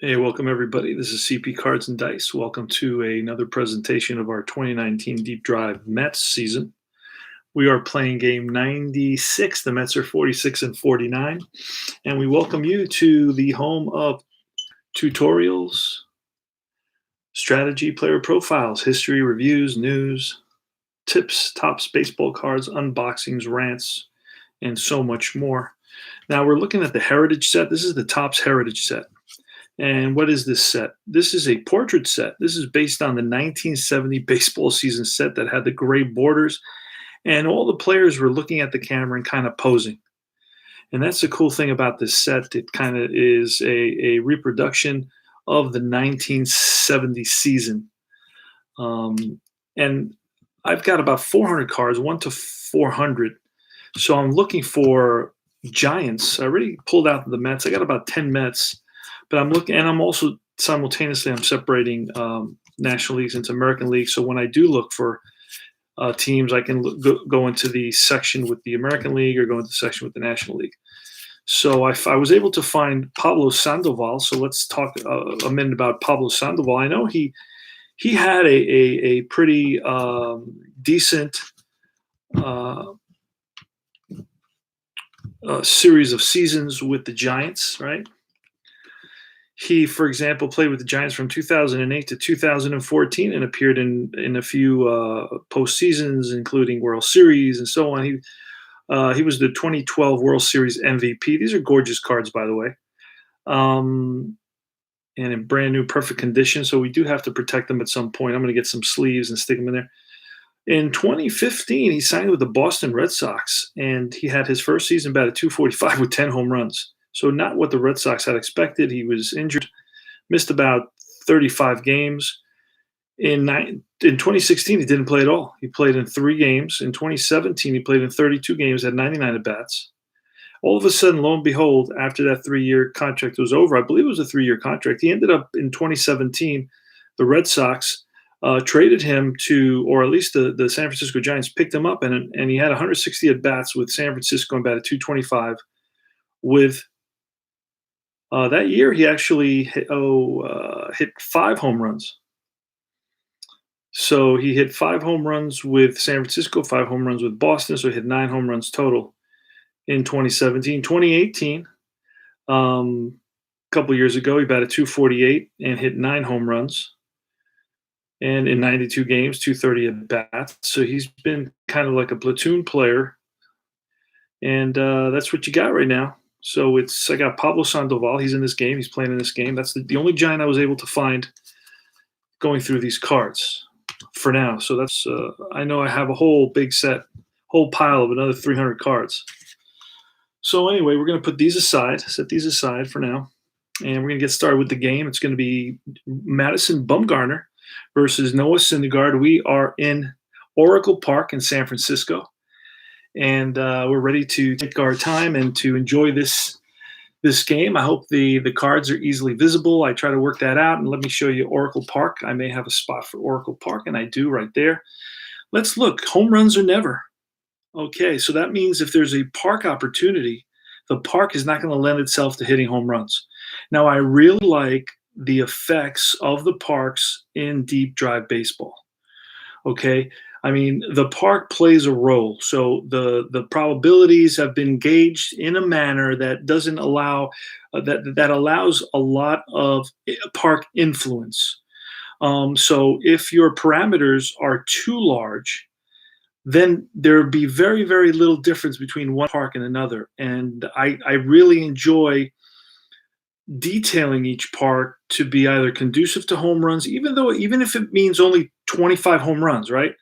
Hey, welcome everybody. This is CP Cards and Dice. Welcome to another presentation of our 2019 Deep Drive Mets season. We are playing game 96. The Mets are 46 and 49. And we welcome you to the home of tutorials, strategy, player profiles, history, reviews, news, tips, tops, baseball cards, unboxings, rants, and so much more. Now we're looking at the Heritage set. This is the Topps Heritage set. And what is this set? This is a portrait set. This is based on the 1970 baseball season set that had the gray borders, and all the players were looking at the camera and kind of posing. And that's the cool thing about this set. It kind of is a reproduction of the 1970 season. And I've got about 400 cards, 1 to 400. So I'm looking for Giants. I already pulled out the Mets. I got about 10 Mets. But I'm looking, and I'm also simultaneously I'm separating National Leagues into American Leagues. So when I do look for teams, I can go into the section with the American League or go into the section with the National League. So I was able to find Pablo Sandoval. So let's talk a minute about Pablo Sandoval. I know he had a pretty decent series of seasons with the Giants, right? He, for example, played with the Giants from 2008 to 2014 and appeared in a few postseasons, including World Series and so on. He was the 2012 World Series MVP. These are gorgeous cards, by the way, and in brand new, perfect condition. So we do have to protect them at some point. I'm going to get some sleeves and stick them in there. In 2015, he signed with the Boston Red Sox, and he had his first season batted .245 with 10 home runs. So not what the Red Sox had expected. He was injured, missed about 35 games. In 2016, he didn't play at all. He played in 3 games. In 2017, he played in 32 games, had 99 at-bats. All of a sudden, lo and behold, after that 3-year contract was over, I believe it was a 3-year contract, he ended up in 2017, the Red Sox traded him to, or at least the San Francisco Giants picked him up, and he had 160 at-bats with San Francisco and batted .225 with that year, he actually hit 5 home runs. So he hit 5 home runs with San Francisco, 5 home runs with Boston. So he hit 9 home runs total in 2017. 2018, a couple years ago, he batted .248 and hit 9 home runs. And in 92 games, .230 at bats. So he's been kind of like a platoon player. And that's what you got right now. So I got Pablo Sandoval. He's in this game. He's playing in this game. That's the only Giant I was able to find going through these cards for now. So that's I know I have a whole big set, whole pile of another 300 cards. So anyway, we're going to put these aside, set these aside for now, and we're going to get started with the game. It's going to be Madison Bumgarner versus Noah Syndergaard. We are in Oracle Park in San Francisco. And we're ready to take our time and to enjoy this game. I hope the cards are easily visible. I try to work that out. And let me show you Oracle Park. I may have a spot for Oracle Park, and I do right there. Let's look. Home runs or never. Okay, so that means if there's a park opportunity, the park is not going to lend itself to hitting home runs. Now, I really like the effects of the parks in deep drive baseball. Okay, I mean, the park plays a role. So the probabilities have been gauged in a manner that doesn't allow that allows a lot of park influence. So if your parameters are too large, then there would be very, very little difference between one park and another. And I really enjoy detailing each park to be either conducive to home runs, even if it means only 25 home runs, right?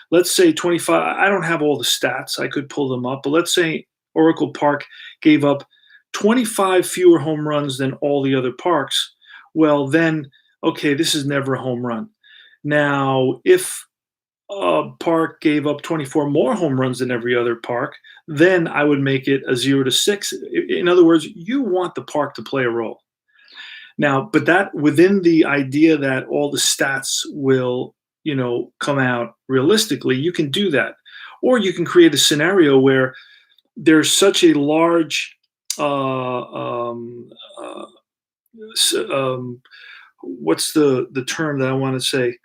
Let's say 25. I don't have all the stats. I could pull them up, but let's say Oracle Park gave up 25 fewer home runs than all the other parks. Well, then, okay, this is never a home run. Now, if a park gave up 24 more home runs than every other park, then I would make it a 0 to 6. In other words, you want the park to play a role. Now, but that within the idea that all the stats will, come out realistically, you can do that. Or you can create a scenario where there's such a large what's the term that I want to say?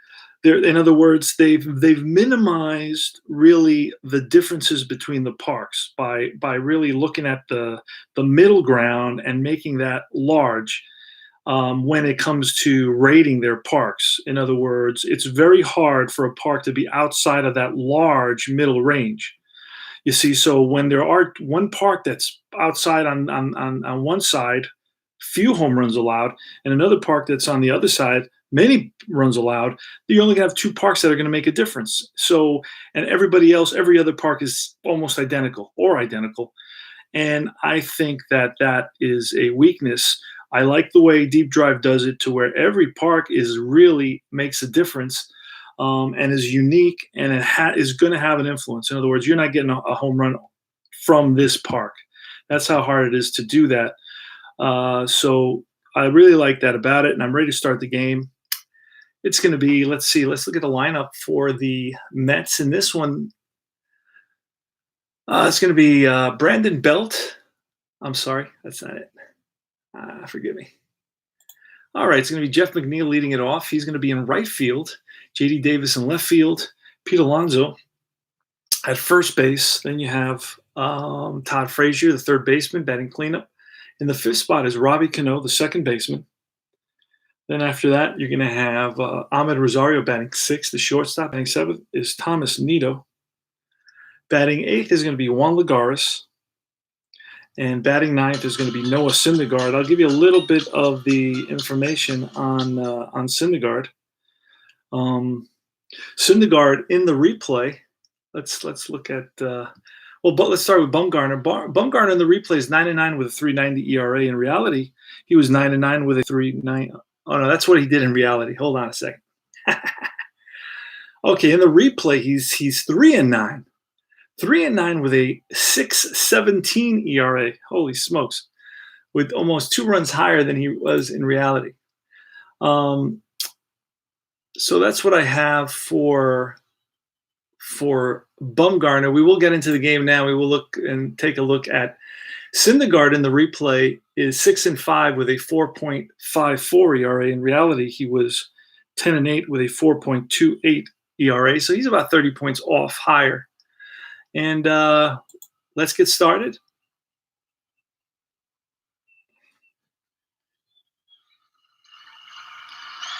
In other words, they've minimized really the differences between the parks by really looking at the middle ground and making that large when it comes to rating their parks. In other words, it's very hard for a park to be outside of that large middle range. You see, so when there are one park that's outside on one side, few home runs allowed, and another park that's on the other side, many runs allowed, you only have two parks that are going to make a difference. So, and everybody else, every other park is almost identical or identical. And I think that that is a weakness. I like the way Deep Drive does it to where every park is really makes a difference and is unique and is going to have an influence. In other words, you're not getting a home run from this park. That's how hard it is to do that. So I really like that about it, and I'm ready to start the game. It's going to be, let's see, let's look at the lineup for the Mets in this one. It's going to be Brandon Belt. I'm sorry, that's not it. Forgive me. All right, it's going to be Jeff McNeil leading it off. He's going to be in right field. J.D. Davis in left field. Pete Alonso at first base. Then you have Todd Frazier, the third baseman, batting cleanup. In the fifth spot is Robbie Cano, the second baseman. Then after that, you're going to have Ahmed Rosario batting sixth. The shortstop batting seventh is Thomas Nido. Batting eighth is going to be Juan Lagares. And batting ninth is going to be Noah Syndergaard. I'll give you a little bit of the information on Syndergaard. Syndergaard in the replay. Let's look at. But let's start with Bumgarner. Bumgarner in the replay is 9-9 with a 3.90 ERA. In reality, he was 9-9 with a 3.9. Oh no, that's what he did in reality. Hold on a second. Okay, in the replay, he's 3-9. 3-9 with a 6.17 ERA. Holy smokes. With almost 2 runs higher than he was in reality. So that's what I have for Bumgarner. We will get into the game now. We will look and take a look at Syndergaard in the replay is 6-5 with a 4.54 ERA. In reality, he was 10-8 with a 4.28 ERA. So he's about 30 points off higher. And let's get started.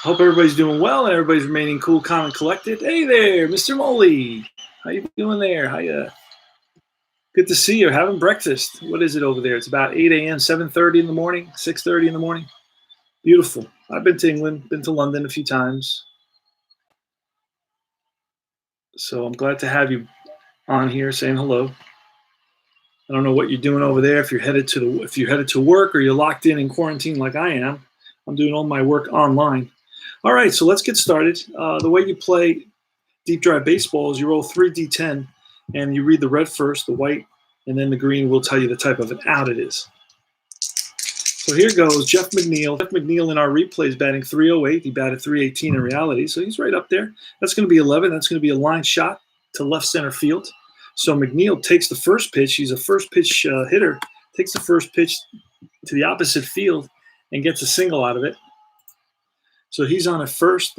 Hope everybody's doing well and everybody's remaining cool, calm, and collected. Hey there, Mr. Moley. How you doing there? Good to see you. Having breakfast. What is it over there? It's about 8 a.m., 7:30 in the morning, 6:30 in the morning. Beautiful. I've been to England, been to London a few times. So I'm glad to have you on here saying hello. I don't know what you're doing over there. If you're headed to work or you're locked in quarantine like I am. I'm doing all my work online. All right, so let's get started. The way you play Deep Drive Baseball is you roll 3d10 and you read the red first, the white, and then the green will tell you the type of an out it is. So here goes Jeff McNeil. Jeff McNeil in our replay is batting 308. He batted 318 in reality, so he's right up there. That's going to be 11. That's going to be a line shot to left center field. So McNeil takes the first pitch. He's a first pitch hitter. Takes the first pitch to the opposite field and gets a single out of it. So he's on at first.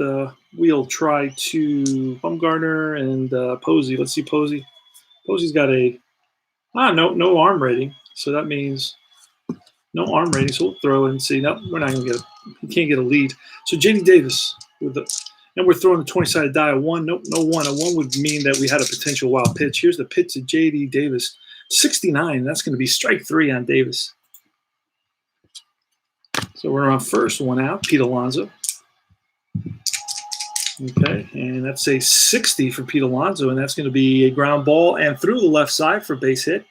We'll try to Bumgarner and Posey. Let's see Posey. Posey's got no arm rating. So that means no arm rating. So we'll throw and see. No, we're not going to he can't get a lead. So J.D. Davis and we're throwing the 20-sided die. A 1. Nope, no 1. A 1 would mean that we had a potential wild pitch. Here's the pitch to J.D. Davis. 69. That's going to be strike 3 on Davis. So we're on first, 1 out. Pete Alonso. Okay, and that's a 60 for Pete Alonso, and that's going to be a ground ball and through the left side for a base hit,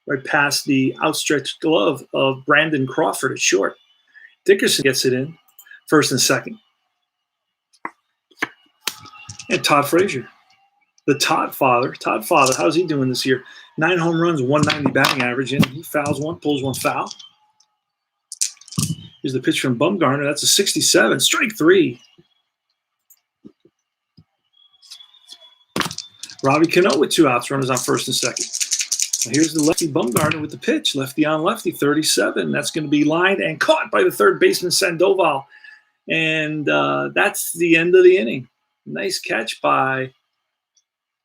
right past the outstretched glove of Brandon Crawford at short. Dickerson gets it in, first and second. And Todd Frazier, the Todd father. Todd father, how's he doing this year? 9 home runs, 190 batting average, and he fouls one, pulls one foul. Here's the pitch from Bumgarner. That's a 67, strike 3. Robbie Cano with 2 outs, runners on first and second. Here's the lefty Bumgarner with the pitch. Lefty on lefty, 37. That's going to be lined and caught by the third baseman, Sandoval. And that's the end of the inning. Nice catch by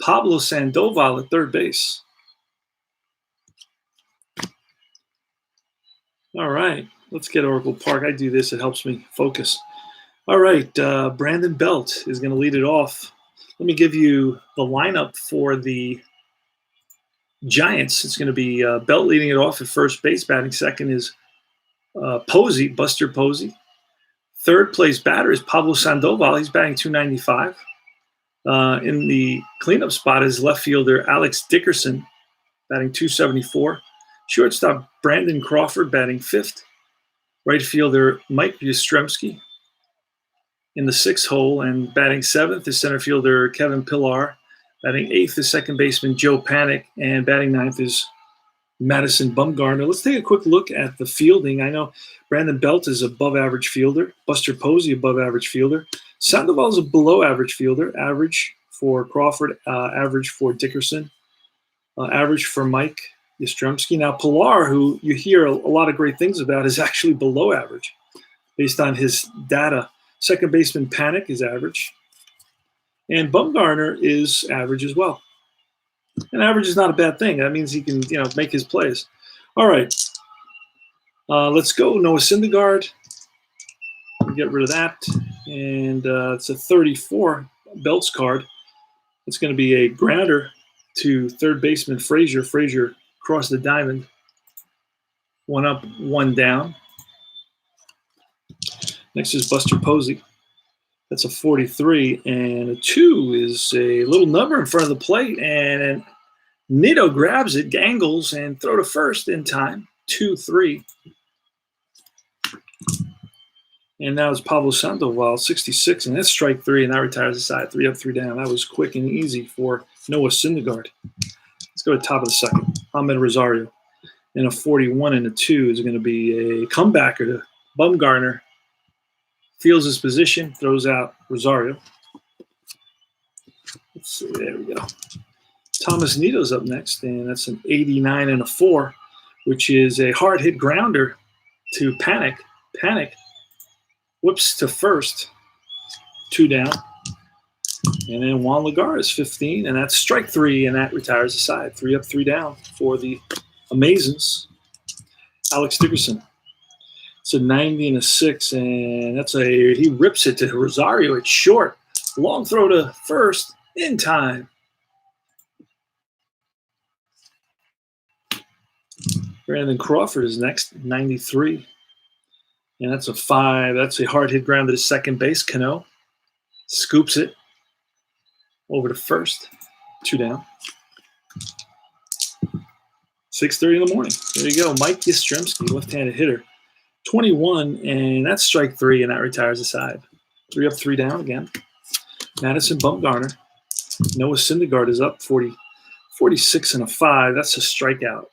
Pablo Sandoval at third base. All right, let's get Oracle Park. I do this. It helps me focus. All right, Brandon Belt is going to lead it off. Let me give you the lineup for the Giants. It's going to be Belt leading it off at first base. Batting second is Posey, Buster Posey. Third place batter is Pablo Sandoval. He's batting .295. In the cleanup spot is left fielder Alex Dickerson, batting .274. Shortstop Brandon Crawford, batting fifth. Right fielder Mike Yastrzemski in the sixth hole, and batting seventh is center fielder Kevin Pillar. Batting eighth is second baseman Joe Panik, and batting ninth is Madison Bumgarner. Let's take a quick look at the fielding. I know Brandon Belt is above average fielder. Buster Posey above average fielder. Sandoval is a below average fielder. Average for Crawford, average for Dickerson, average for Mike Yastrzemski. Now Pillar, who you hear a lot of great things about, is actually below average based on his data. Second baseman Panik is average. And Bumgarner is average as well. And average is not a bad thing. That means he can, make his plays. All right. Let's go. Noah Syndergaard. Get rid of that. And it's a 34 Belts card. It's going to be a grounder to third baseman Frazier. Frazier crossed the diamond. One up, one down. Next is Buster Posey. That's a 43, and a 2 is a little number in front of the plate, and Nito grabs it, angles, and throw to first in time. 2-3. And now it's Pablo Sandoval, 66, and that's strike 3, and that retires the side. 3 up, 3 down. That was quick and easy for Noah Syndergaard. Let's go to top of the second. Ahmed Rosario. And a 41 and a 2 is going to be a comebacker to Bumgarner. Feels his position, throws out Rosario. Let's see, there we go. Thomas Nito's up next, and that's an 89 and a 4, which is a hard hit grounder to Panik. Panik whips to first, 2 down. And then Juan Lagar is 15, and that's strike 3, and that retires the side. 3 up, 3 down for the Amazons. Alex Dickerson. It's a 90 and a 6, and he rips it to Rosario. It's short. Long throw to first in time. Brandon Crawford is next, 93. And that's a 5. That's a hard hit ground to the second base. Cano scoops it over to first. 2 down. 6:30 in the morning. There you go. Mike Yastrzemski, left-handed hitter. 21, and that's strike 3, and that retires the side. 3 up, 3 down again. Madison Bumgarner. Noah Syndergaard is up, 46 and a 5. That's a strikeout.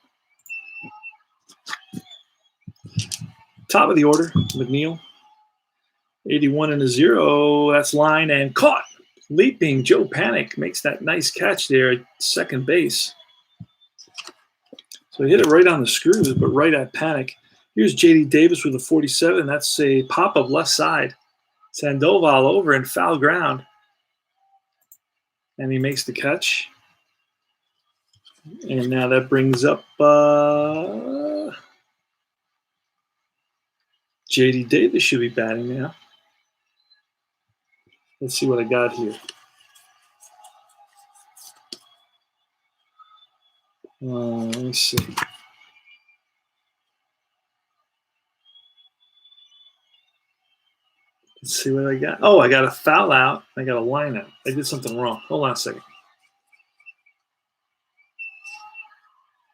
Top of the order, McNeil. 81 and a 0. That's line and caught. Leaping Joe Panik makes that nice catch there at second base. So he hit it right on the screws, but right at Panik. Here's J.D. Davis with a 47. That's a pop-up left side. Sandoval over in foul ground. And he makes the catch. And now that brings up J.D. Davis should be batting now. Let's see what I got here. Let me see. Let's see what I got. Oh, I got a foul out. I got a line out. I did something wrong. Hold on a second.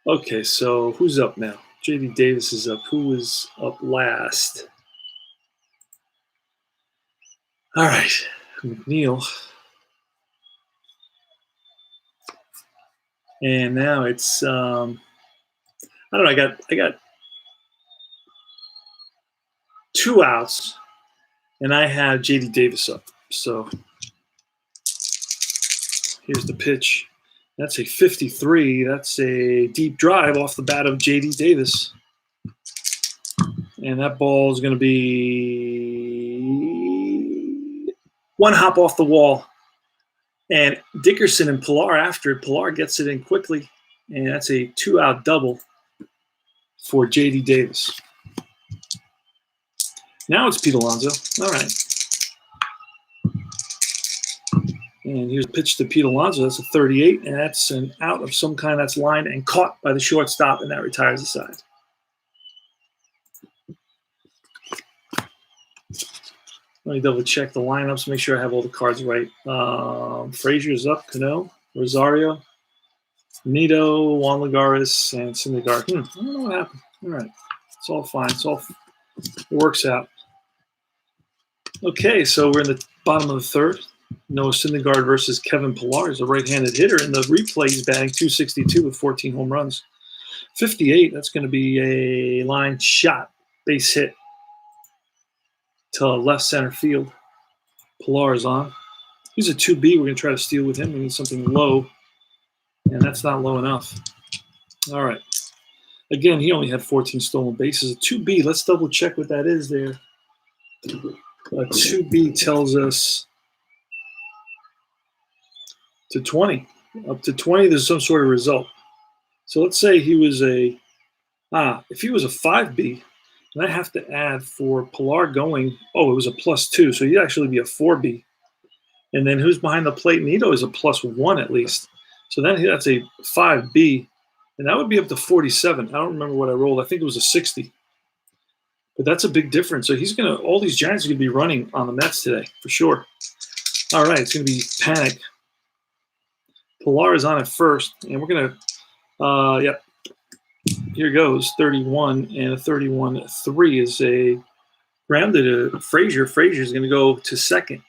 Okay, so who's up now? J.D. Davis is up. Who was up last? All right, McNeil. And now it's I don't know. I got 2 outs, and I have J.D. Davis up. So here's the pitch. That's a 53. That's a deep drive off the bat of J.D. Davis. And that ball is going to be one hop off the wall. And Dickerson and Pilar after it. Pilar gets it in quickly. And that's a 2-out double for J.D. Davis. Now it's Pete Alonso. All right. And here's a pitch to Pete Alonso. That's a 38. And that's an out of some kind that's lined and caught by the shortstop. And that retires the side. Let me double check the lineups, make sure I have all the cards right. Frazier's up, Cano, Rosario, Nito, Juan Lagares, and Syndergaard. I don't know what happened. All right. It's all fine. It works out. Okay, so we're in the bottom of the third. Noah Syndergaard versus Kevin Pilar is a right-handed hitter. In the replay, he's batting .262 with 14 home runs. 58, that's going to be a line shot, base hit to left center field. Pilar is on. He's a 2B. We're going to try to steal with him. We need something low, and that's not low enough. All right. Again, he only had 14 stolen bases. A 2B, let's double check what that is there. A 2B tells us to 20. Up to 20, there's some sort of result. So let's say he was if he was a 5B, and I have to add for Pilar going, it was a +2, so he'd actually be a 4B. And then who's behind the plate? Nito is a +1 at least. So then that's a 5B, and that would be up to 47. I don't remember what I rolled. I think it was a 60. But that's a big difference. So all these Giants are going to be running on the Mets today, for sure. All right, it's going to be panic. Pilar is on at first, and we're going to, here goes, 31, and a 31-3 is a grounded to Frazier. Frazier's going to go to second,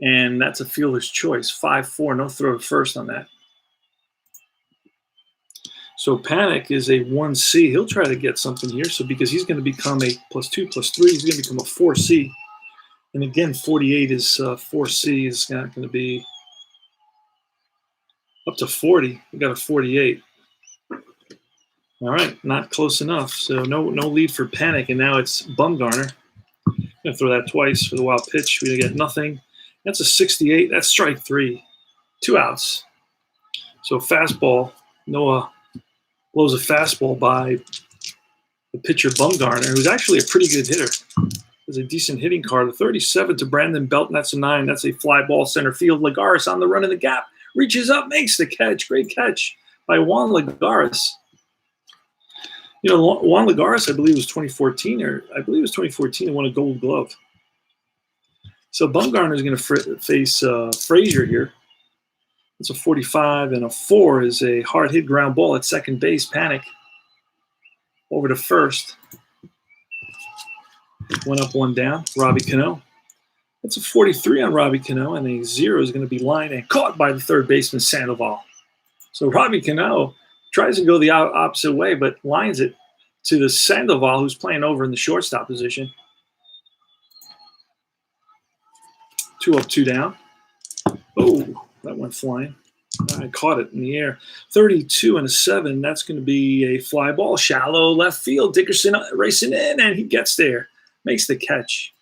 and that's a fielder's choice. 5-4, no throw to first on that. So Panic is a 1C. He'll try to get something here. So because he's going to become a +2, +3, he's going to become a 4C. And again, 48 is 4C is not going to be up to 40. We got a 48. All right, not close enough. So no lead for Panic, and now it's Bumgarner. I'm going to throw that twice for the wild pitch. We get nothing. That's a 68. That's strike 3. 2 outs. So fastball. Noah blows a fastball by the pitcher Bumgarner, who's actually a pretty good hitter. There's a decent hitting card. A 37 to Brandon Belton. That's a 9. That's a fly ball center field. Lagares on the run in the gap. Reaches up, makes the catch. Great catch by Juan Lagares. You know, Juan Lagares, I believe, was 2014, and won a Gold Glove. So Bumgarner is going to face Frazier here. It's a 45, and a 4 is a hard hit ground ball at second base. Panic over to first. One up, one down. Robbie Cano. That's a 43 on Robbie Cano, and a 0 is going to be lined and caught by the third baseman Sandoval. So Robbie Cano tries to go the opposite way, but lines it to the Sandoval, who's playing over in the shortstop position. 2 up, 2 down. Oh, that went flying. I caught it in the air. 32 and a 7. That's going to be a fly ball. Shallow left field. Dickerson racing in, and he gets there. Makes the catch.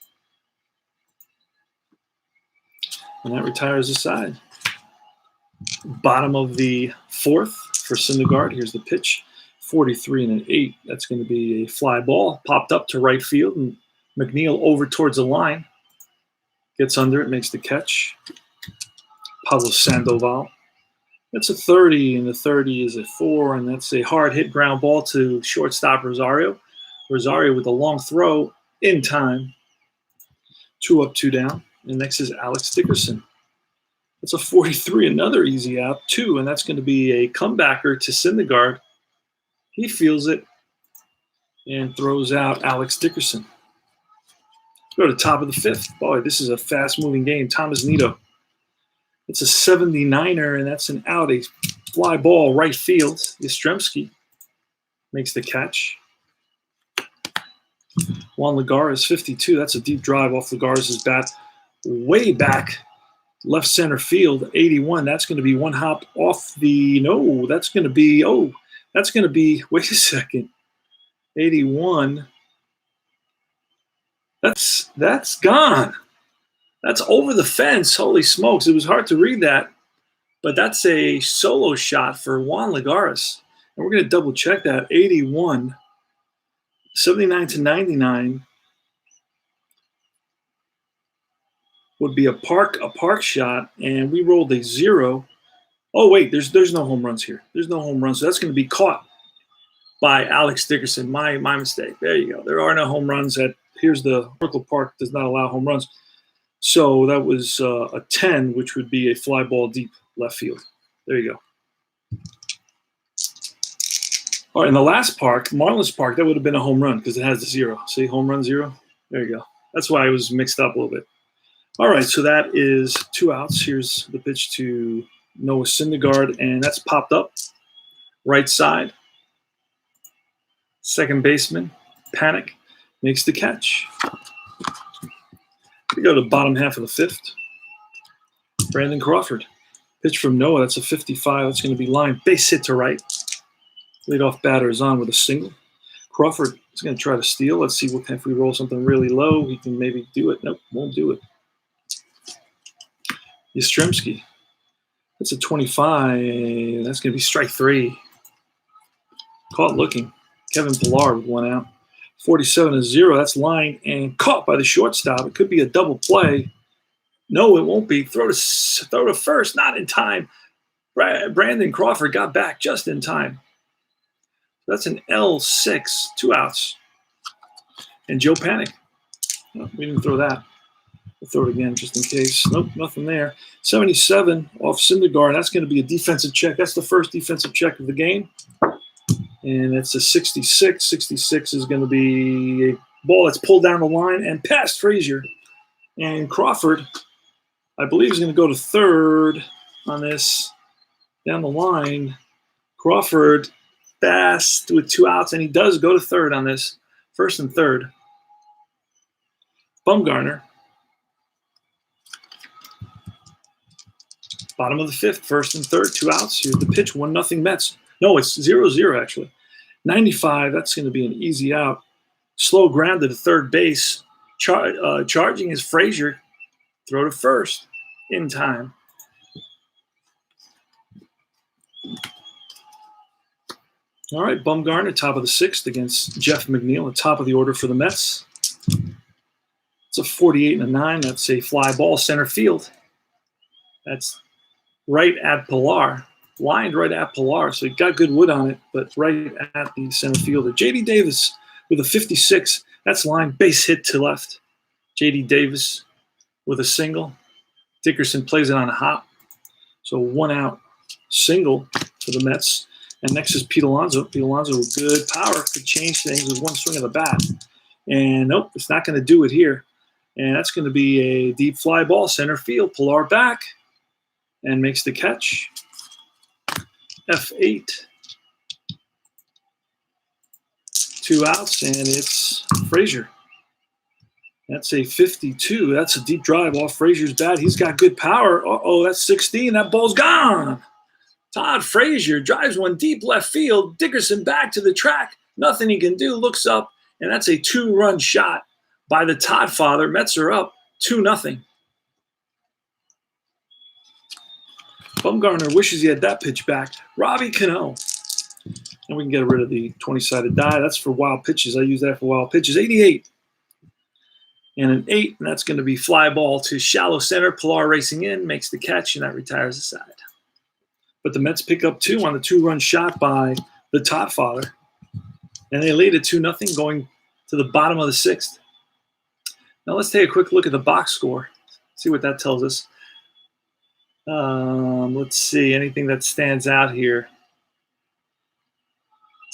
And that retires the side. Bottom of the fourth for Syndergaard. Here's the pitch. 43 and an 8. That's going to be a fly ball. Popped up to right field, and McNeil over towards the line. Gets under it, makes the catch. Pablo Sandoval. That's a 30, and the 30 is a 4, and that's a hard hit ground ball to shortstop Rosario. Rosario with a long throw in time. 2 up, 2 down. And next is Alex Dickerson. That's a 43, another easy out, 2, and that's going to be a comebacker to Syndergaard. He feels it and throws out Alex Dickerson. Go to the top of the 5th. Boy, this is a fast-moving game. Thomas Nito. It's a 79er, and that's an out. A fly ball right field. Yastrzemski makes the catch. Juan Lagares, 52. That's a deep drive off Lagares' bat way back left center field, 81. That's going to be one hop off the, no, that's going to be, wait a second, 81. That's gone. That's over the fence. Holy smokes. It was hard to read that, but that's a solo shot for Juan Lagares. And we're going to double check that. 81, 79 to 99 would be a park shot, and we rolled a 0. Oh wait, there's no home runs here. There's no home runs. So that's going to be caught by Alex Dickerson. My mistake. There you go. There are no home runs here's the Oracle Park does not allow home runs. So that was a 10, which would be a fly ball deep left field. There you go. All right, in the last park, Marlins Park, that would have been a home run because it has the 0. See, home run 0? There you go. That's why I was mixed up a little bit. All right, so that is 2 outs. Here's the pitch to Noah Syndergaard, and that's popped up. Right side. Second baseman, Panic, makes the catch. We go to the bottom half of the 5th. Brandon Crawford. Pitch from Noah, that's a 55. That's going to be line base hit to right. Leadoff batter is on with a single. Crawford is going to try to steal. Let's see if we roll something really low, he can maybe do it. Nope, won't do it. Yastrzemski. That's a 25. That's going to be strike 3. Caught looking. Kevin Pillar with 1 out. 47-0. That's lined and caught by the shortstop. It could be a double play. No, it won't be. Throw to first. Not in time. Brandon Crawford got back just in time. That's an L6. 2 outs. And Joe Panic. No, we didn't throw that. We'll throw it again just in case. Nope, nothing there. 77 off Syndergaard. That's going to be a defensive check. That's the first defensive check of the game. And it's a 66. 66 is going to be a ball that's pulled down the line and past Frazier. And Crawford, I believe, is going to go to third on this. Down the line. Crawford fast with 2 outs, and he does go to third on this. First and third. Bumgarner. Bottom of the 5th, first and third, 2 outs. Here's the pitch, 1-0 Mets. No, it's 0-0 actually. 95, that's going to be an easy out. Slow ground to the third base. Charging is Frazier. Throw to first in time. All right, Bumgarner, top of the 6th against Jeff McNeil, the top of the order for the Mets. It's a 48 and a 9. That's a fly ball center field. That's right at Pillar, lined right at Pillar. So he got good wood on it, but right at the center fielder. J.D. Davis with a 56. That's lined base hit to left. J.D. Davis with a single. Dickerson plays it on a hop. So 1 out single for the Mets. And next is Pete Alonso. Pete Alonso with good power could change things with 1 swing of the bat. And nope, it's not going to do it here. And that's going to be a deep fly ball center field. Pillar back. And makes the catch. F8. 2 outs, and it's Frazier. That's a 52. That's a deep drive off Frazier's bat. He's got good power. Uh-oh, that's 16. That ball's gone. Todd Frazier drives one deep left field. Dickerson back to the track. Nothing he can do. Looks up, and that's a 2-run shot by the Todd father. Mets are up 2-0. Bumgarner wishes he had that pitch back. Robbie Cano. And we can get rid of the 20-sided die. That's for wild pitches. I use that for wild pitches. 88. And an 8, and that's going to be fly ball to shallow center. Pillar racing in, makes the catch, and that retires the side. But the Mets pick up 2 on the 2-run shot by the Todd father. And they lead it 2-0 going to the bottom of the 6th. Now let's take a quick look at the box score. See what that tells us. Let's see, anything that stands out here.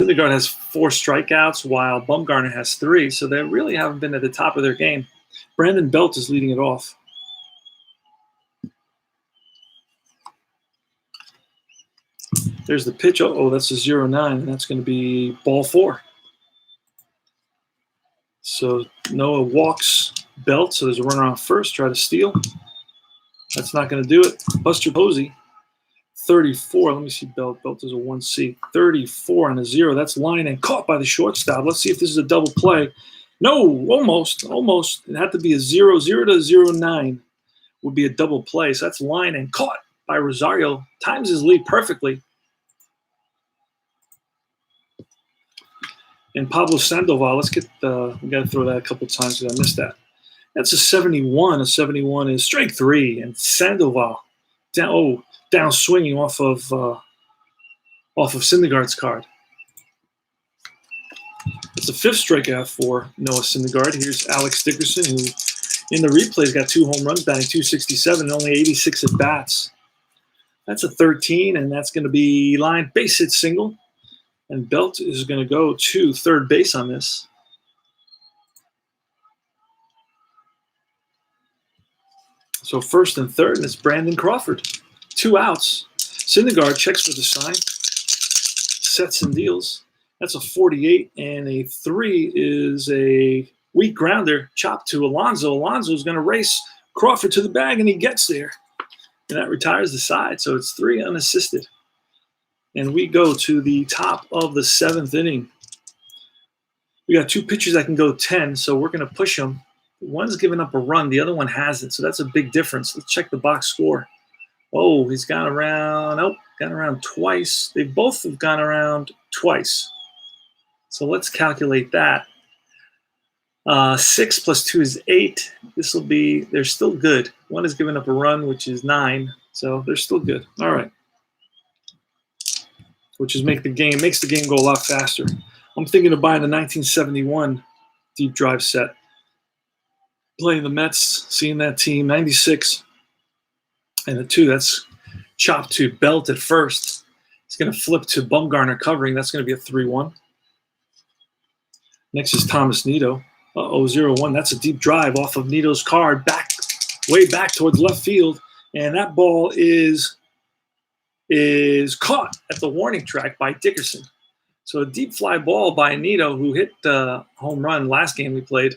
Syndergaard has 4 strikeouts, while Bumgarner has 3, so they really haven't been at the top of their game. Brandon Belt is leading it off. There's the pitch. Oh, that's a 0-9, and that's going to be ball 4. So Noah walks Belt, so there's a runner on first, try to steal. That's not going to do it. Buster Posey, 34. Let me see, Belt. Belt is a 1C. 34 on a 0. That's line and caught by the shortstop. Let's see if this is a double play. No, almost. It had to be a 0. 0 to 0-9 would be a double play. So that's line and caught by Rosario. Times his lead perfectly. And Pablo Sandoval, we got to throw that a couple times because I missed that. That's a 71. A 71 is strike 3. And Sandoval down swinging off of Syndergaard's card. It's the 5th strikeout for Noah Syndergaard. Here's Alex Dickerson, who in the replays got 2 home runs, batting .267 and only 86 at bats. That's a 13, and that's going to be line base hit single. And Belt is going to go to third base on this. So first and third, and it's Brandon Crawford. 2 outs. Syndergaard checks for the sign, sets and deals. That's a 48, and a 3 is a weak grounder chopped to Alonso. Alonso's going to race Crawford to the bag, and he gets there. And that retires the side, so it's 3 unassisted. And we go to the top of the 7th inning. We got 2 pitchers that can go 10, so we're going to push them. One's given up a run, the other one hasn't, so that's a big difference. Let's check the box score. Oh, he's gone around twice. They both have gone around twice. So let's calculate that. 6 plus 2 is 8. They're still good. One has given up a run, which is 9, so they're still good. All right. Which is makes the game go a lot faster. I'm thinking of buying the 1971 deep drive set. Playing the Mets, seeing that team, 96. And the 2, that's chopped to Belt at first. It's going to flip to Bumgarner covering. That's going to be a 3-1. Next is Thomas Nido. 0-1. That's a deep drive off of Nido's card, way back towards left field. And that ball is caught at the warning track by Dickerson. So a deep fly ball by Nido, who hit home run last game we played,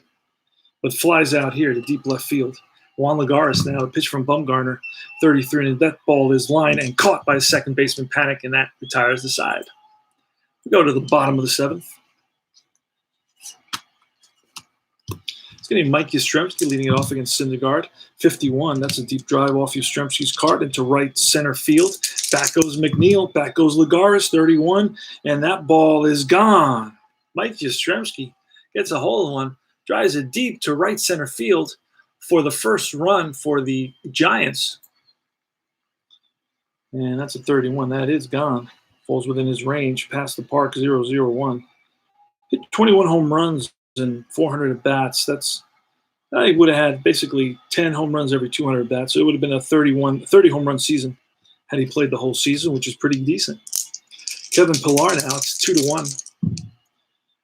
but flies out here to deep left field. Juan Lagares now, a pitch from Bumgarner, 33, and that ball is lined and caught by second baseman Panic, and that retires the side. We go to the bottom of the 7th. It's going to be Mike Yastrzemski leading it off against Syndergaard. 51, that's a deep drive off Yastrzemski's card into right center field. Back goes McNeil, back goes Lagares, 31, and that ball is gone. Mike Yastrzemski gets a hold of one, drives it deep to right center field for the first run for the Giants. And that's a 31. That is gone. Falls within his range, past the park, 0-0-1. Hit 21 home runs and 400 at bats. I would have had basically 10 home runs every 200 at bats. So it would have been a 30 home run season had he played the whole season, which is pretty decent. Kevin Pillar now, it's 2-1.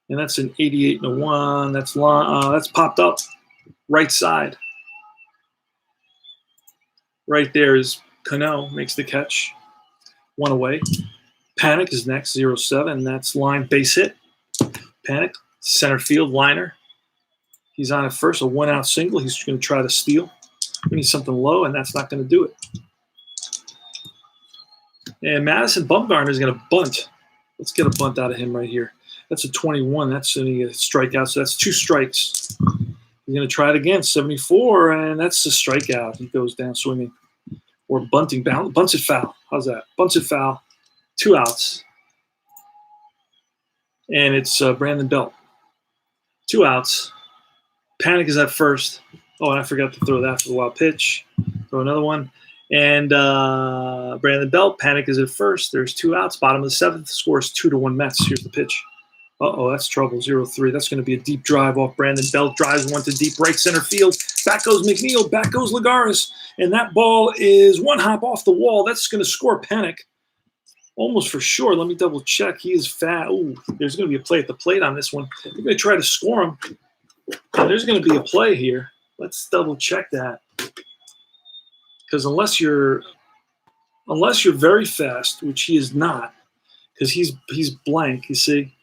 And that's an 88-1. That's popped up right side. Right there is Cano, makes the catch. 1 away. Panic is next, 0-7. That's line base hit. Panic, center field liner. He's on at first, a 1-out single. He's going to try to steal. We need something low, and that's not going to do it. And Madison Bumgarner is going to bunt. Let's get a bunt out of him right here. That's a 21. That's a strikeout, so that's 2 strikes. He's going to try it again, 74, and that's a strikeout. He goes down swinging. Or bunting, bunts it foul. How's that? Bunts it foul. 2 outs. And it's Brandon Belt. 2 outs. Panic is at first. Oh, and I forgot to throw that for the wild pitch. Throw another one. And Brandon Belt, Panic is at first. There's 2 outs. Bottom of the 7th. Scores 2-1 Mets. Here's the pitch. That's trouble. 0-3. That's going to be a deep drive off Brandon Belt. Drives one to deep right center field. Back goes McNeil. Back goes Lagares. And that ball is 1 hop off the wall. That's going to score Panic. Almost for sure. Let me double check. He is fat. Ooh, there's going to be a play at the plate on this one. They're going to try to score him. And there's going to be a play here. Let's double check that. Because unless you're very fast, which he is not, because he's blank, you see,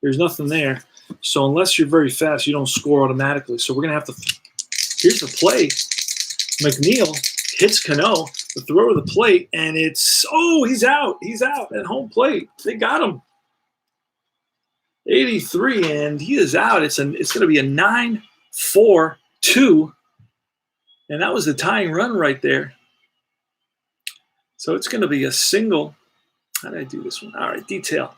there's nothing there. So unless you're very fast, you don't score automatically. So we're going to have to – here's the play. McNeil hits Cano, the throw to the plate, and he's out. He's out at home plate. They got him. 83, and he is out. It's going to be a 9-4-2, and that was the tying run right there. So it's going to be a single. How did I do this one? All right, detail.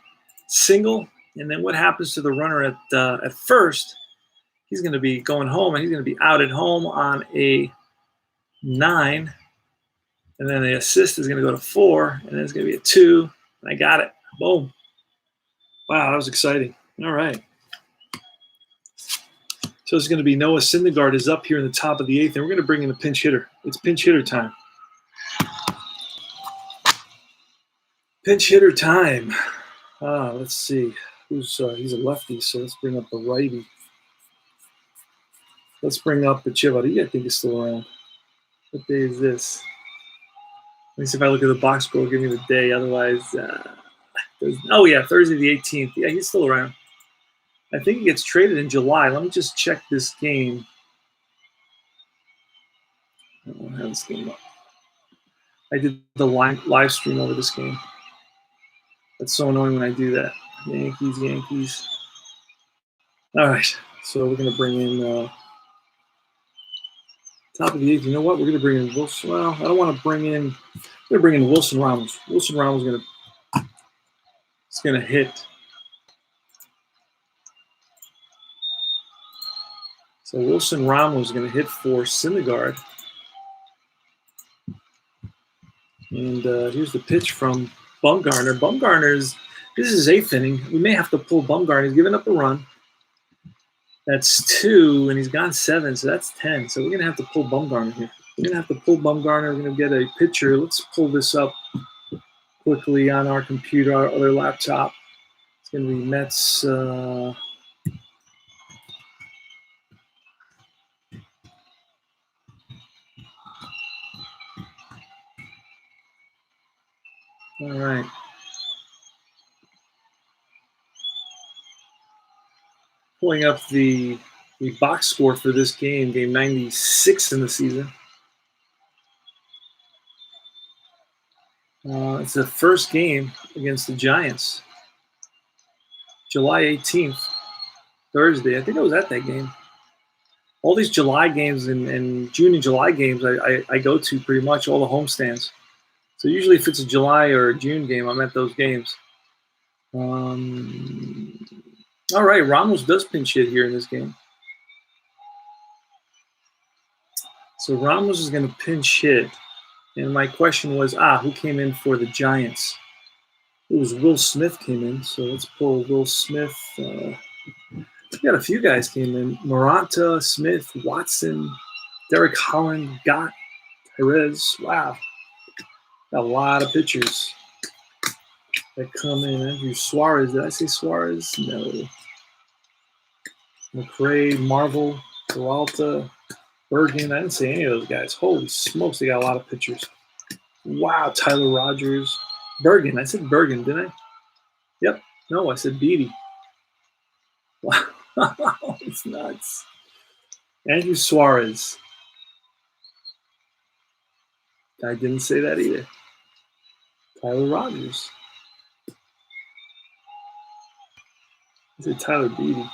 Single, and then what happens to the runner at first? He's going to be going home, and he's going to be out at home on a 9, and then the assist is going to go to 4, and then it's going to be a 2, and I got it. Boom. Wow, that was exciting. All right. So it's going to be Noah Syndergaard is up here in the top of the 8th, and we're going to bring in a pinch hitter. It's pinch hitter time. Pinch hitter time. Let's see. He's a lefty, so let's bring up the righty. Let's bring up the Chivari. I think is still around. What day is this? Let me see if I look at the box score. Give me the day. Otherwise, Thursday the 18th. Yeah, he's still around. I think he gets traded in July. Let me just check this game. I don't have this game up. I did the live stream over this game. That's so annoying when I do that. Yankees. All right, so we're going to bring in top of the 8th. You know what? We're going to bring in Wilson. Well, I don't want to bring in. We're going to bring in Wilson Ramos. Wilson Ramos is going to hit. So Wilson Ramos is going to hit for Syndergaard. And here's the pitch from Bumgarner. This is his 8th inning. We may have to pull Bumgarner. He's given up a run. That's 2, and he's gone 7, so that's 10. So we're going to have to pull Bumgarner here. We're going to have to pull Bumgarner. We're going to get a pitcher. Let's pull this up quickly on our computer, our other laptop. It's going to be Mets. All right. Pulling up the box score for this game 96 in the season. It's the first game against the Giants. July 18th, Thursday. I think I was at that game. All these July games and June and July games I go to pretty much, all the homestands. So usually if it's a July or a June game, I'm at those games. All right, Ramos does pinch hit here in this game. So Ramos is going to pinch hit. And my question was, who came in for the Giants? It was Will Smith came in. So let's pull Will Smith. We got a few guys came in. Moranta, Smith, Watson, Derek Holland, Gott, Perez. Wow. Got a lot of pitchers that come in. Andrew Suarez. Did I say Suarez? No. McRae, Marvel, Peralta, Bergen. I didn't say any of those guys. Holy smokes, they got a lot of pitchers. Wow, Tyler Rogers. Bergen. I said Bergen, didn't I? Yep. No, I said Beatty. Wow. It's nuts. Andrew Suarez. I didn't say that either. Tyler Rogers. I said Tyler Beatty.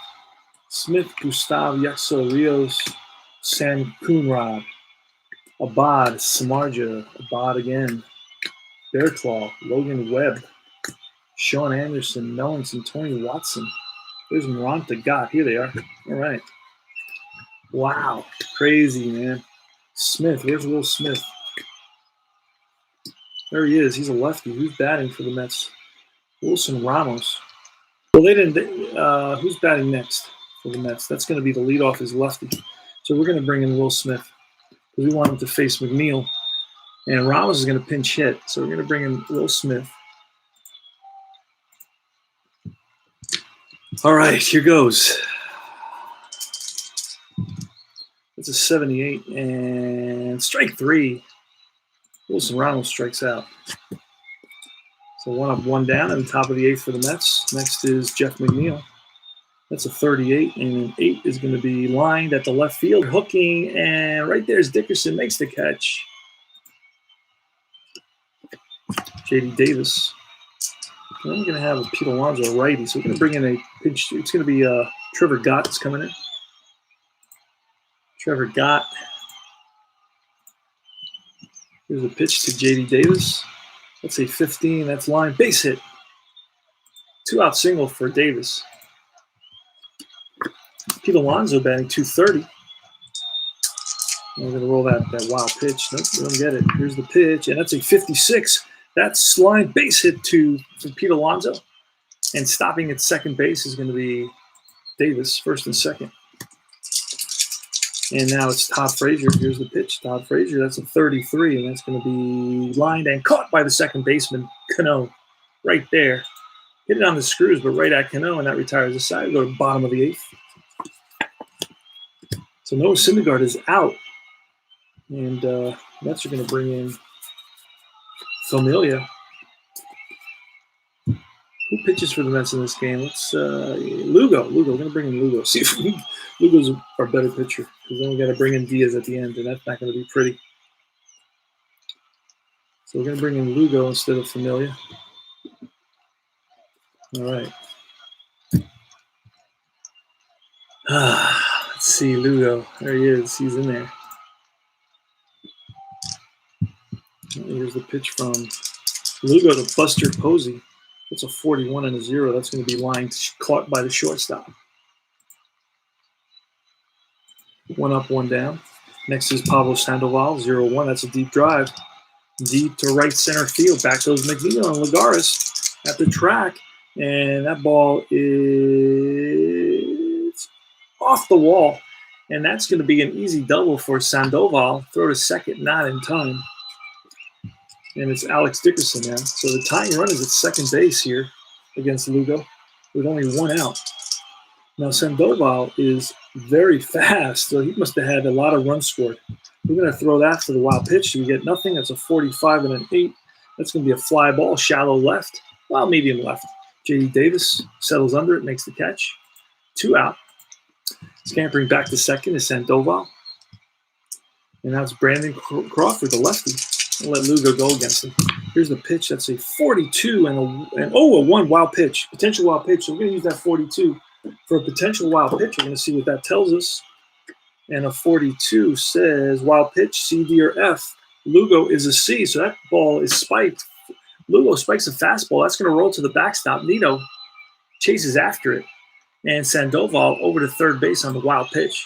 Smith, Gustav, Yaxo, Rios, Sam Coonrod, Abad, Samardzija, Abad again, Bearclaw, Logan Webb, Sean Anderson, Mellinson, Tony Watson. There's Moranta Gott. Here they are. All right. Wow. Crazy, man. Smith. Where's Will Smith? There he is. He's a lefty. Who's batting for the Mets? Wilson Ramos. Well, they didn't. Who's batting next for the Mets? That's going to be the leadoff is lefty. So we're going to bring in Will Smith because we want him to face McNeil. And Ramos is going to pinch hit. So we're going to bring in Will Smith. All right, here goes. It's a 78 and strike 3. Wilson Ramos strikes out. So 1 up, 1 down at the top of the 8th for the Mets. Next is Jeff McNeil. That's a 38, and an 8 is going to be lined at the left field, hooking, and right there's Dickerson makes the catch. J.D. Davis. And then we're going to have a Pete Alonso righty. So we're going to bring in a pinch. It's going to be Trevor Gott is coming in. Trevor Gott. Here's a pitch to J.D. Davis. That's a 15. That's line. Base hit. 2-out single for Davis. Pete Alonso batting .230. We're going to roll that wild pitch. Nope, we don't get it. Here's the pitch, and that's a 56. That's line base hit for Pete Alonso. And stopping at second base is going to be Davis, first and second. And now it's Todd Frazier. Here's the pitch. Todd Frazier, that's a 33, and that's going to be lined and caught by the second baseman, Cano, right there. Hit it on the screws, but right at Cano, and that retires the side. Go to bottom of the eighth. So Noah Syndergaard is out. And Mets are going to bring in Familia. Who pitches for the Mets in this game? Let's Lugo. We're going to bring in Lugo. See if Lugo's our better pitcher. Because then we got to bring in Diaz at the end, and that's not going to be pretty. So we're going to bring in Lugo instead of Familia. All right. Let's see, Lugo. There he is. He's in there. Here's the pitch from Lugo to Buster Posey. That's a 41 and a 0. That's going to be lined caught by the shortstop. 1 up, 1 down. Next is Pablo Sandoval, 0-1. That's a deep drive. Deep to right center field. Back goes McNeil and Lagares at the track. And that ball is off the wall. And that's going to be an easy double for Sandoval. Throw to second, not in time. And it's Alex Dickerson now. So the tying run is at second base here against Lugo with only 1 out. Now Sandoval is very fast, so he must have had a lot of runs scored. We're going to throw that for the wild pitch. So we get nothing. That's a 45 and an 8. That's going to be a fly ball, shallow left, well, medium left. J.D. Davis settles under it, makes the catch. 2 out. Scampering back to second is Sandoval. And now it's Brandon Crawford, the lefty. I'll let Lugo go against him. Here's the pitch. That's a 42 and a 1 wild pitch. Potential wild pitch. So we're going to use that 42 for a potential wild pitch. We're going to see what that tells us. And a 42 says wild pitch, C, D, or F. Lugo is a C. So that ball is spiked. Lugo spikes a fastball. That's going to roll to the backstop. Nito chases after it. And Sandoval over to third base on the wild pitch.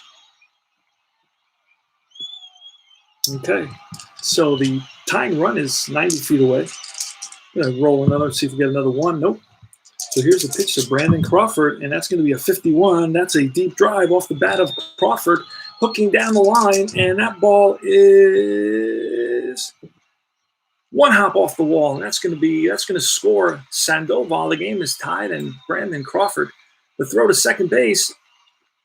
Okay. So the tying run is 90 feet away. We're going to roll another, see if we get another one. Nope. So here's the pitch to Brandon Crawford, and that's going to be a 51. That's a deep drive off the bat of Crawford, hooking down the line, and that ball is 1 hop off the wall, and that's going to score Sandoval. The game is tied, and Brandon Crawford, the throw to second base,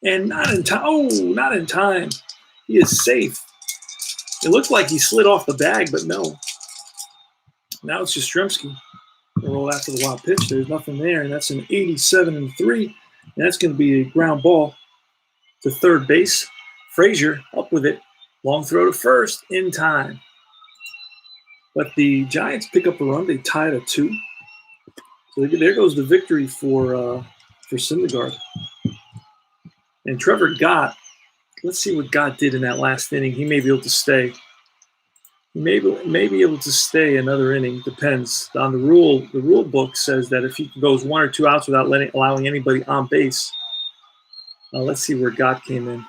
and not in time. Oh, not in time. He is safe. It looked like he slid off the bag, but no. Now it's Yastrzemski. Roll after the wild pitch. There's nothing there, and that's an 87 and 3. And that's going to be a ground ball to third base. Frazier up with it. Long throw to first in time. But the Giants pick up a run. They tie it at 2. So there goes the victory for Syndergaard. And Trevor Gott. Let's see what Gott did in that last inning. He may be able to stay. He may be able to stay another inning. Depends on the rule. The rule book says that if he goes 1 or 2 outs without allowing anybody on base. Let's see where Gott came in.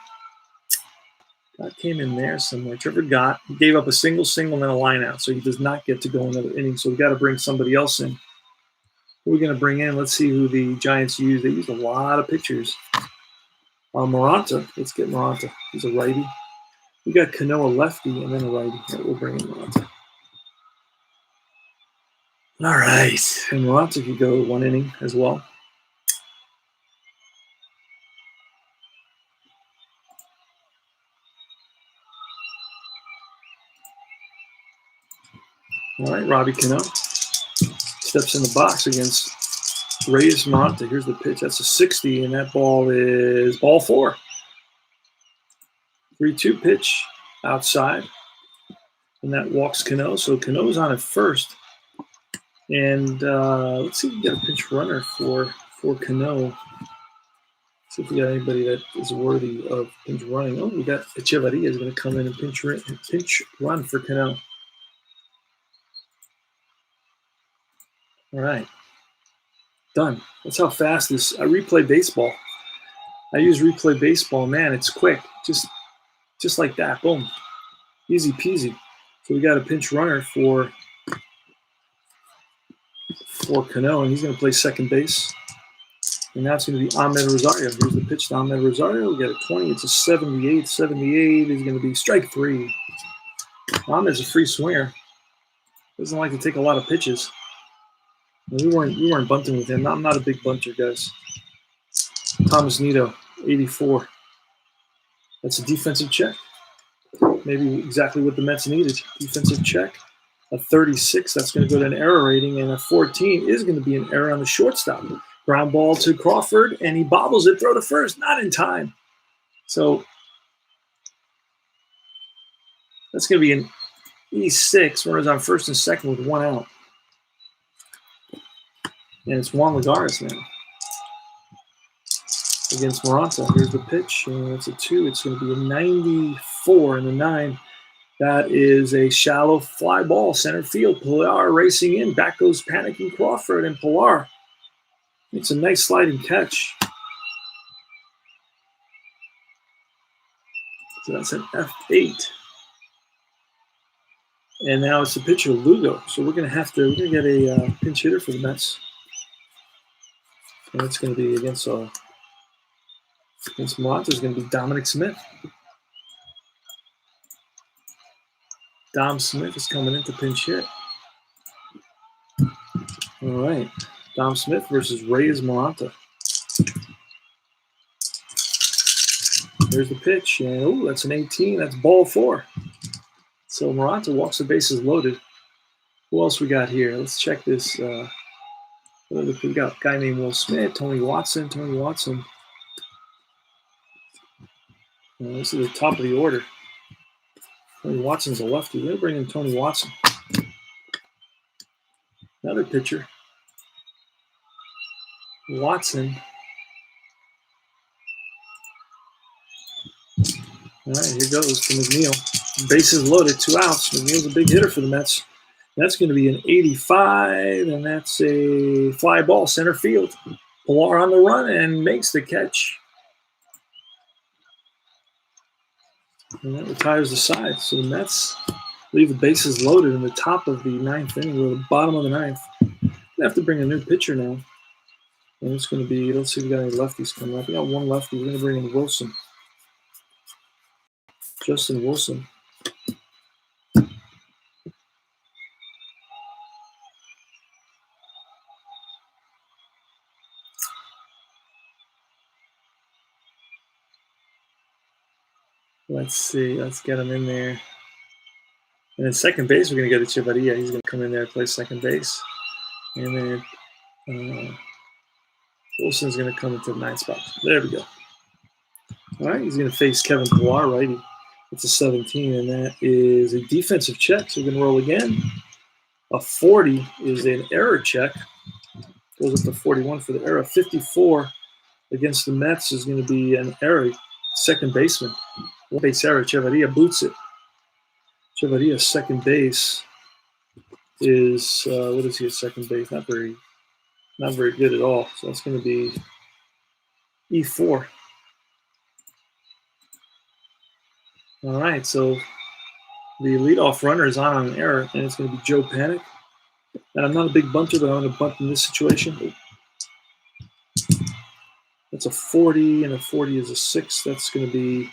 Gott came in there somewhere. Trevor Gott gave up a single, and then a line out. So he does not get to go another inning. So we got to bring somebody else in. Who are we going to bring in? Let's see who the Giants use. They used a lot of pitchers. Moranta. Let's get Moranta. He's a righty. We got Cano, a lefty, and then a righty. Right, we'll bring in Moranta. All right. And Moranta could go 1 inning as well. All right, Robbie Cano steps in the box against Reyes Moranta. Here's the pitch. That's a 60, and that ball is ball 4. 3-2 pitch outside, and that walks Cano. So Cano's on at first. And let's see if we get a pinch runner for Cano. See if we got anybody that is worthy of pinch running. Oh, we got Echevarria is going to come in and pinch run for Cano. All right. Done. That's how fast this. I replay baseball. I use replay baseball. Man, it's quick. Just like that. Boom. Easy peasy. So we got a pinch runner for Cano, and he's going to play second base. And now it's going to be Ahmed Rosario. Here's the pitch to Ahmed Rosario. We got a 20. It's a 78. 78 is going to be strike 3. Ahmed's a free swinger. Doesn't like to take a lot of pitches. We weren't bunting with him. I'm not a big bunter, guys. Thomas Nido, 84. That's a defensive check. Maybe exactly what the Mets needed. Defensive check. A 36, that's going to go to an error rating, and a 14 is going to be an error on the shortstop. Ground ball to Crawford, and he bobbles it, throw to first, not in time. So that's going to be an E6, runners on first and second with 1 out. And it's Juan Lagares now against Moranta. Here's the pitch, and it's a 2. It's going to be a 94 and a 9. That is a shallow fly ball, center field. Pilar racing in. Back goes panicking Crawford, and Pilar makes a nice sliding catch. So that's an F8. And now it's the pitcher, Lugo. So we're going to get a pinch hitter for the Mets. And it's going to be against Moranta is going to be Dominic Smith. Dom Smith is coming in to pinch hit. All right. Dom Smith versus Reyes Moranta. There's the pitch. And, that's an 18. That's ball 4. So Moranta walks the bases loaded. Who else we got here? Let's check this. We got a guy named Will Smith, Tony Watson. This is the top of the order. Tony Watson's a lefty. We're going to bring in Tony Watson. Another pitcher. Watson. All right, here goes to McNeil. Bases loaded, 2 outs. McNeil's a big hitter for the Mets. That's going to be an 85, and that's a fly ball, center field. Pilar on the run and makes the catch. And that retires the side. So the Mets leave the bases loaded in the top of the 9th inning, or the bottom of the 9th. They have to bring a new pitcher now. And it's going to be, let's see if we got any lefties coming up. We got one lefty. We're going to bring in Wilson. Justin Wilson. Let's see. Let's get him in there. And then second base, we're going to get Echevarria. He's going to come in there and play second base. And then Wilson's going to come into the 9th spot. There we go. All right, he's going to face Kevin Pilar, righty. It's a 17, and that is a defensive check. So we're going to roll again. A 40 is an error check. Goes up to 41 for the error. 54 against the Mets is going to be an error. Second baseman. One base error. Echevarria boots it. Echevarria's second base is, what is he at second base? Not very good at all. So that's going to be E4. All right, so the leadoff runner is on an error, and it's going to be Joe Panic. And I'm not a big bunter, but I'm going to bunt in this situation. That's a 40, and a 40 is a 6. That's going to be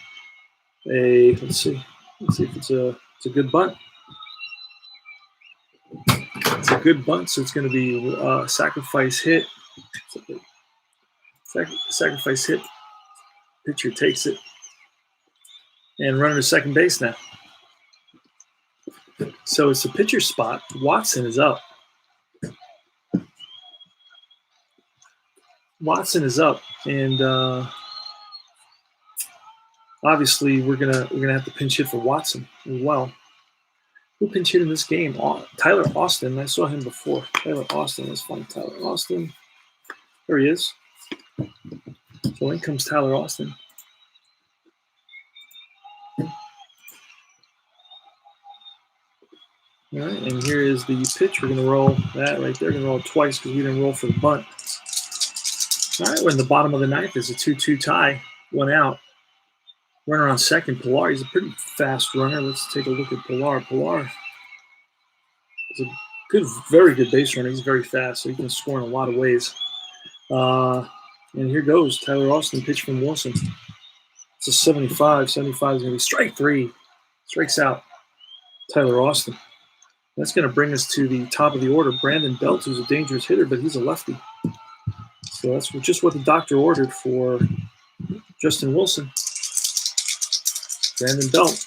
a, let's see if it's a good bunt. It's a good bunt, so it's going to be sacrifice hit. Sacrifice hit. Pitcher takes it. And runner to second base now. So it's the pitcher spot. Watson is up. And obviously we're gonna have to pinch hit for Watson as well. Who pinch hit in this game? Tyler Austin. I saw him before. Tyler Austin. Let's find Tyler Austin. There he is. So in comes Tyler Austin. All right, and here is the pitch. We're going to roll that right there. We're going to roll it twice because we didn't roll for the bunt. All right, we're in the bottom of the ninth. It's a 2-2 tie. 1 out. Runner on second. Pilar, he's a pretty fast runner. Let's take a look at Pilar. Pilar is a good, very good base runner. He's very fast, so he can score in a lot of ways. And here goes Tyler Austin, pitch from Wilson. It's a 75. 75 is going to be strike 3. Strikes out Tyler Austin. That's going to bring us to the top of the order. Brandon Belt, who's a dangerous hitter, but he's a lefty. So that's just what the doctor ordered for Justin Wilson. Brandon Belt.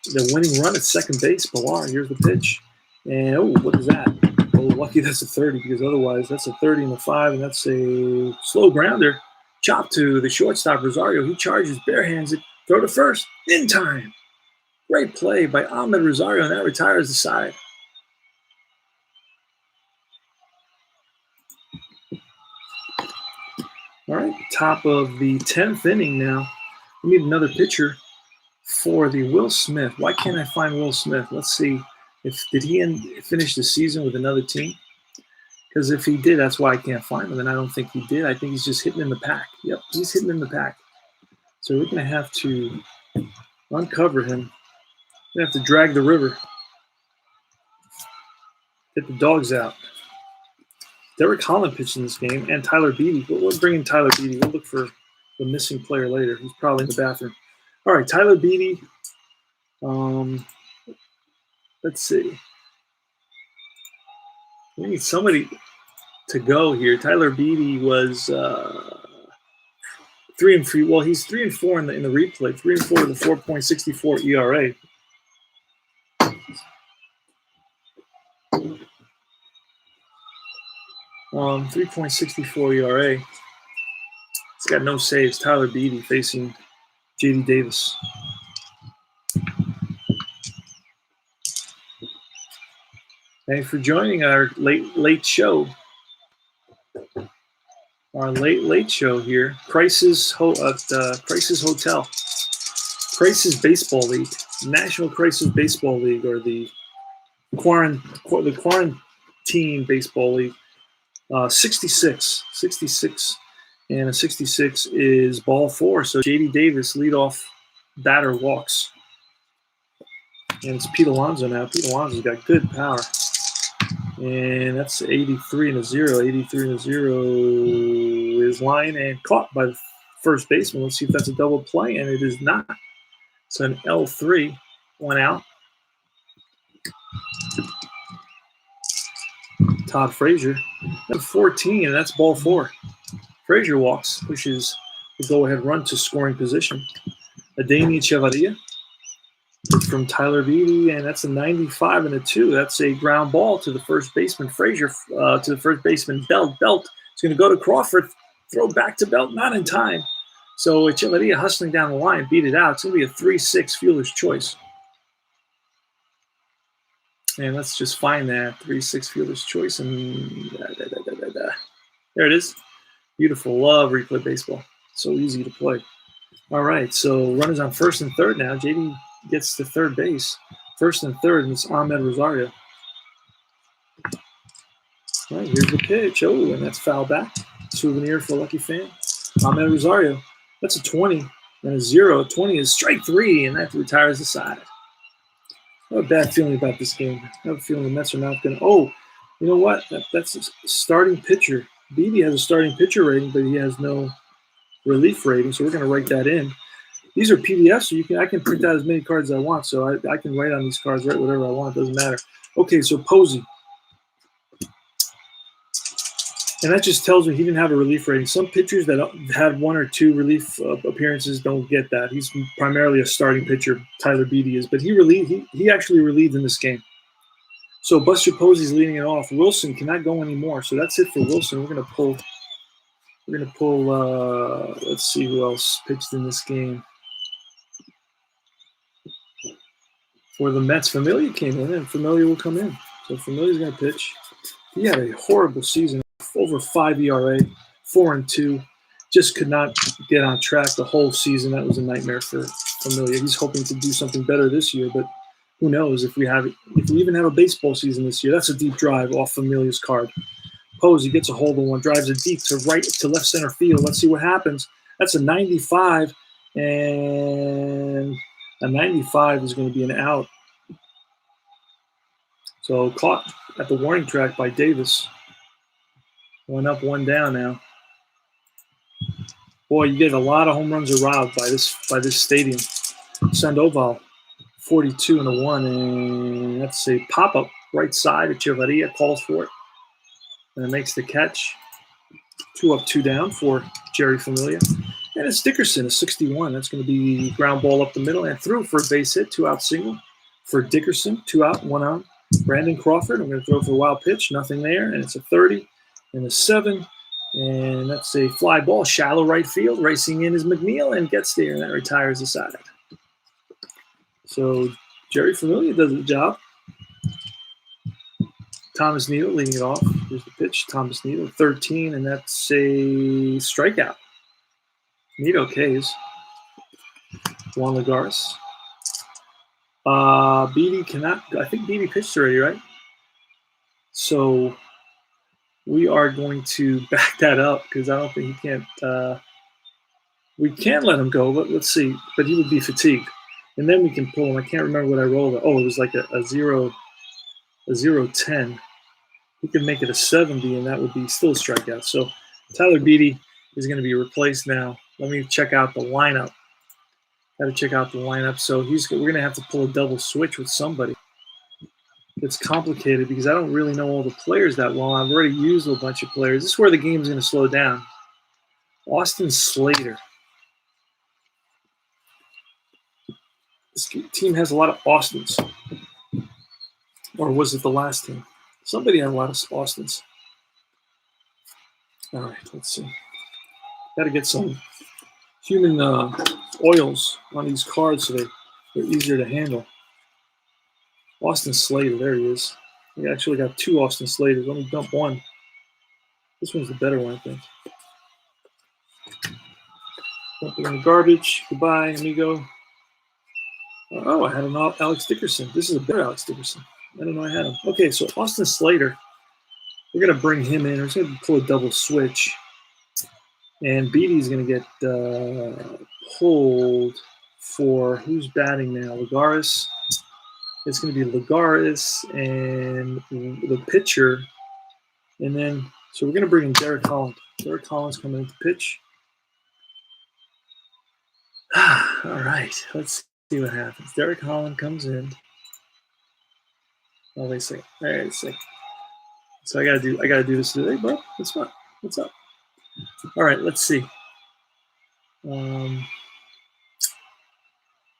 The winning run at second base. Pilar, here's the pitch. And, oh, what is that? Oh, lucky that's a 30 because otherwise that's a 30 and a 5, and that's a slow grounder. Chop to the shortstop, Rosario. He charges, barehands it, throw to first, in time. Great play by Ahmed Rosario, and that retires the side. All right, top of the 10th inning now. We need another pitcher for the Will Smith. Why can't I find Will Smith? Let's see. Did he finish the season with another team? Because if he did, that's why I can't find him, and I don't think he did. I think he's just hitting in the pack. Yep, he's hitting in the pack. So we're going to have to uncover him. We have to drag the river. Get the dogs out. Derek Holland pitched in this game, and Tyler Beatty. We'll bring in Tyler Beatty. We'll look for the missing player later. He's probably in the bathroom. All right, Tyler Beatty. Let's see. We need somebody to go here. Tyler Beatty was 3-3. Well, he's 3-4 in the replay. 3-4 with a 4.64 ERA. 3.64 ERA. He's got no saves. Tyler Beatty facing J.D. Davis. Thanks for joining our late show. Our late show here. Crisis Hotel. Crisis Baseball League. National Crisis Baseball League, or the Quarantine Baseball League. 66. And a 66 is ball 4. So J.D. Davis, leadoff batter, walks. And it's Pete Alonso now. Pete Alonso's got good power. And that's 83 and a 0. 83 and a 0 is line and caught by the first baseman. Let's see if that's a double play, and it is not. So an L3, 1 out. Todd Frazier. That's 14, and that's ball 4. Frazier walks, pushes the go-ahead run to scoring position. Adani Echevarria from Tyler Beatty, and that's a 95 and a 2. That's a ground ball to the first baseman, Frazier, to the first baseman, Belt. Belt is going to go to Crawford, throw back to Belt, not in time. So Echevarria hustling down the line, beat it out. It's going to be a 3-6 fielder's choice. And let's just find that 3-6 fielder's choice. And there it is. Beautiful. Love replay baseball. So easy to play. All right. So runners on first and third now. JD gets to third base. First and third, and it's Ahmed Rosario. All right. Here's the pitch. Oh, and that's foul back. Souvenir for a lucky fan. Ahmed Rosario. That's a 20 and a 0. 20 is strike 3, and that retires the side. I have a bad feeling about this game. I have a feeling the Mets are not going to. Oh, you know what? That's a starting pitcher. Beatty has a starting pitcher rating, but he has no relief rating, so we're going to write that in. These are PDFs, so I can print out as many cards as I want. So I can write on these cards, write whatever I want. It doesn't matter. Okay, so Posey. And that just tells me he didn't have a relief rating. Some pitchers that had 1 or 2 relief appearances don't get that. He's primarily a starting pitcher, Tyler Beatty is. But he actually relieved in this game. So Buster Posey's leading it off. Wilson cannot go anymore. So that's it for Wilson. We're going to pull, let's see who else pitched in this game. For the Mets, Familia came in, and Familia will come in. So Familia's going to pitch. He had a horrible season, over 5 ERA, 4-2. Just could not get on track the whole season. That was a nightmare for Familia. He's hoping to do something better this year, but who knows if we even have a baseball season this year. That's a deep drive off Familia's card. Posey gets a hold of one, drives it deep to left center field. Let's see what happens. That's a 95, and a 95 is going to be an out. So caught at the warning track by Davis. One up, one down now. Boy, you get a lot of home runs are robbed by this stadium. Sandoval, 42-1, and that's a pop-up right side. Echeverria calls for it, and it makes the catch. 2 up, 2 down for Jerry Familia. And it's Dickerson, a 61. That's going to be ground ball up the middle and through for a base hit, 2-out single for Dickerson, 2 out, 1 on. Brandon Crawford, I'm going to throw for a wild pitch, nothing there, and it's a 30 and a 7. And that's a fly ball, shallow right field. Racing in is McNeil and gets there, and that retires the side. So Jerry Familia does the job. Thomas Needle leading it off. Here's the pitch. Thomas Needle, 13, and that's a strikeout. Needle K's. Juan Lagares. Beatty cannot. I think Beatty pitched already, right? So we are going to back that up because I don't think he can't. We can let him go, but let's see. But he would be fatigued, and then we can pull him. I can't remember what I rolled. Oh, it was like a 0-10. He could make it a 70, and that would be still a strikeout. So Tyler Beatty is going to be replaced now. Let me check out the lineup. Got to check out the lineup. So we're going to have to pull a double switch with somebody. It's complicated because I don't really know all the players that well. I've already used a bunch of players. This is where the game is going to slow down. Austin Slater. This team has a lot of Austins. Or was it the last team? Somebody had a lot of Austins. All right, let's see. Got to get some human oils on these cards so they're easier to handle. Austin Slater, there he is. We actually got 2 Austin Slaters. Let me dump one. This one's the better one, I think. Dump it in the garbage. Goodbye, amigo. Oh, I had an Alex Dickerson. This is a better Alex Dickerson. I didn't know I had him. Okay, so Austin Slater, we're going to bring him in. We're going to pull a double switch. And Beatty's going to get pulled for who's batting now? Lagares. It's going to be Lagares and the pitcher. And then, so we're going to bring in Derek Holland. Derek Holland's coming in to pitch. All right, let's see what happens. Derek Holland comes in. Oh, wait a second. All right, so I gotta do this today, bro. What's up? What's up? All right, let's see.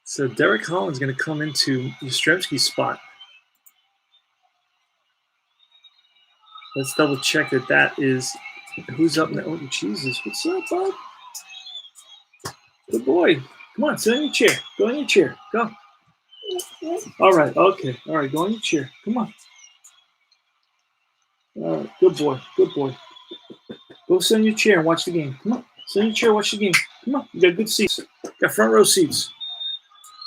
So Derek Holland's going to come into Yastrzemski's spot. Let's double check that is who's up now. Oh, Jesus. What's up, bud? Good boy. Come on, sit in your chair. Go in your chair. Go. All right. Okay. All right. Go in your chair. Come on. All right. Good boy. Good boy. Go sit in your chair and watch the game. Come on. Sit in your chair, watch the game. Come on. You got good seats. Got front row seats.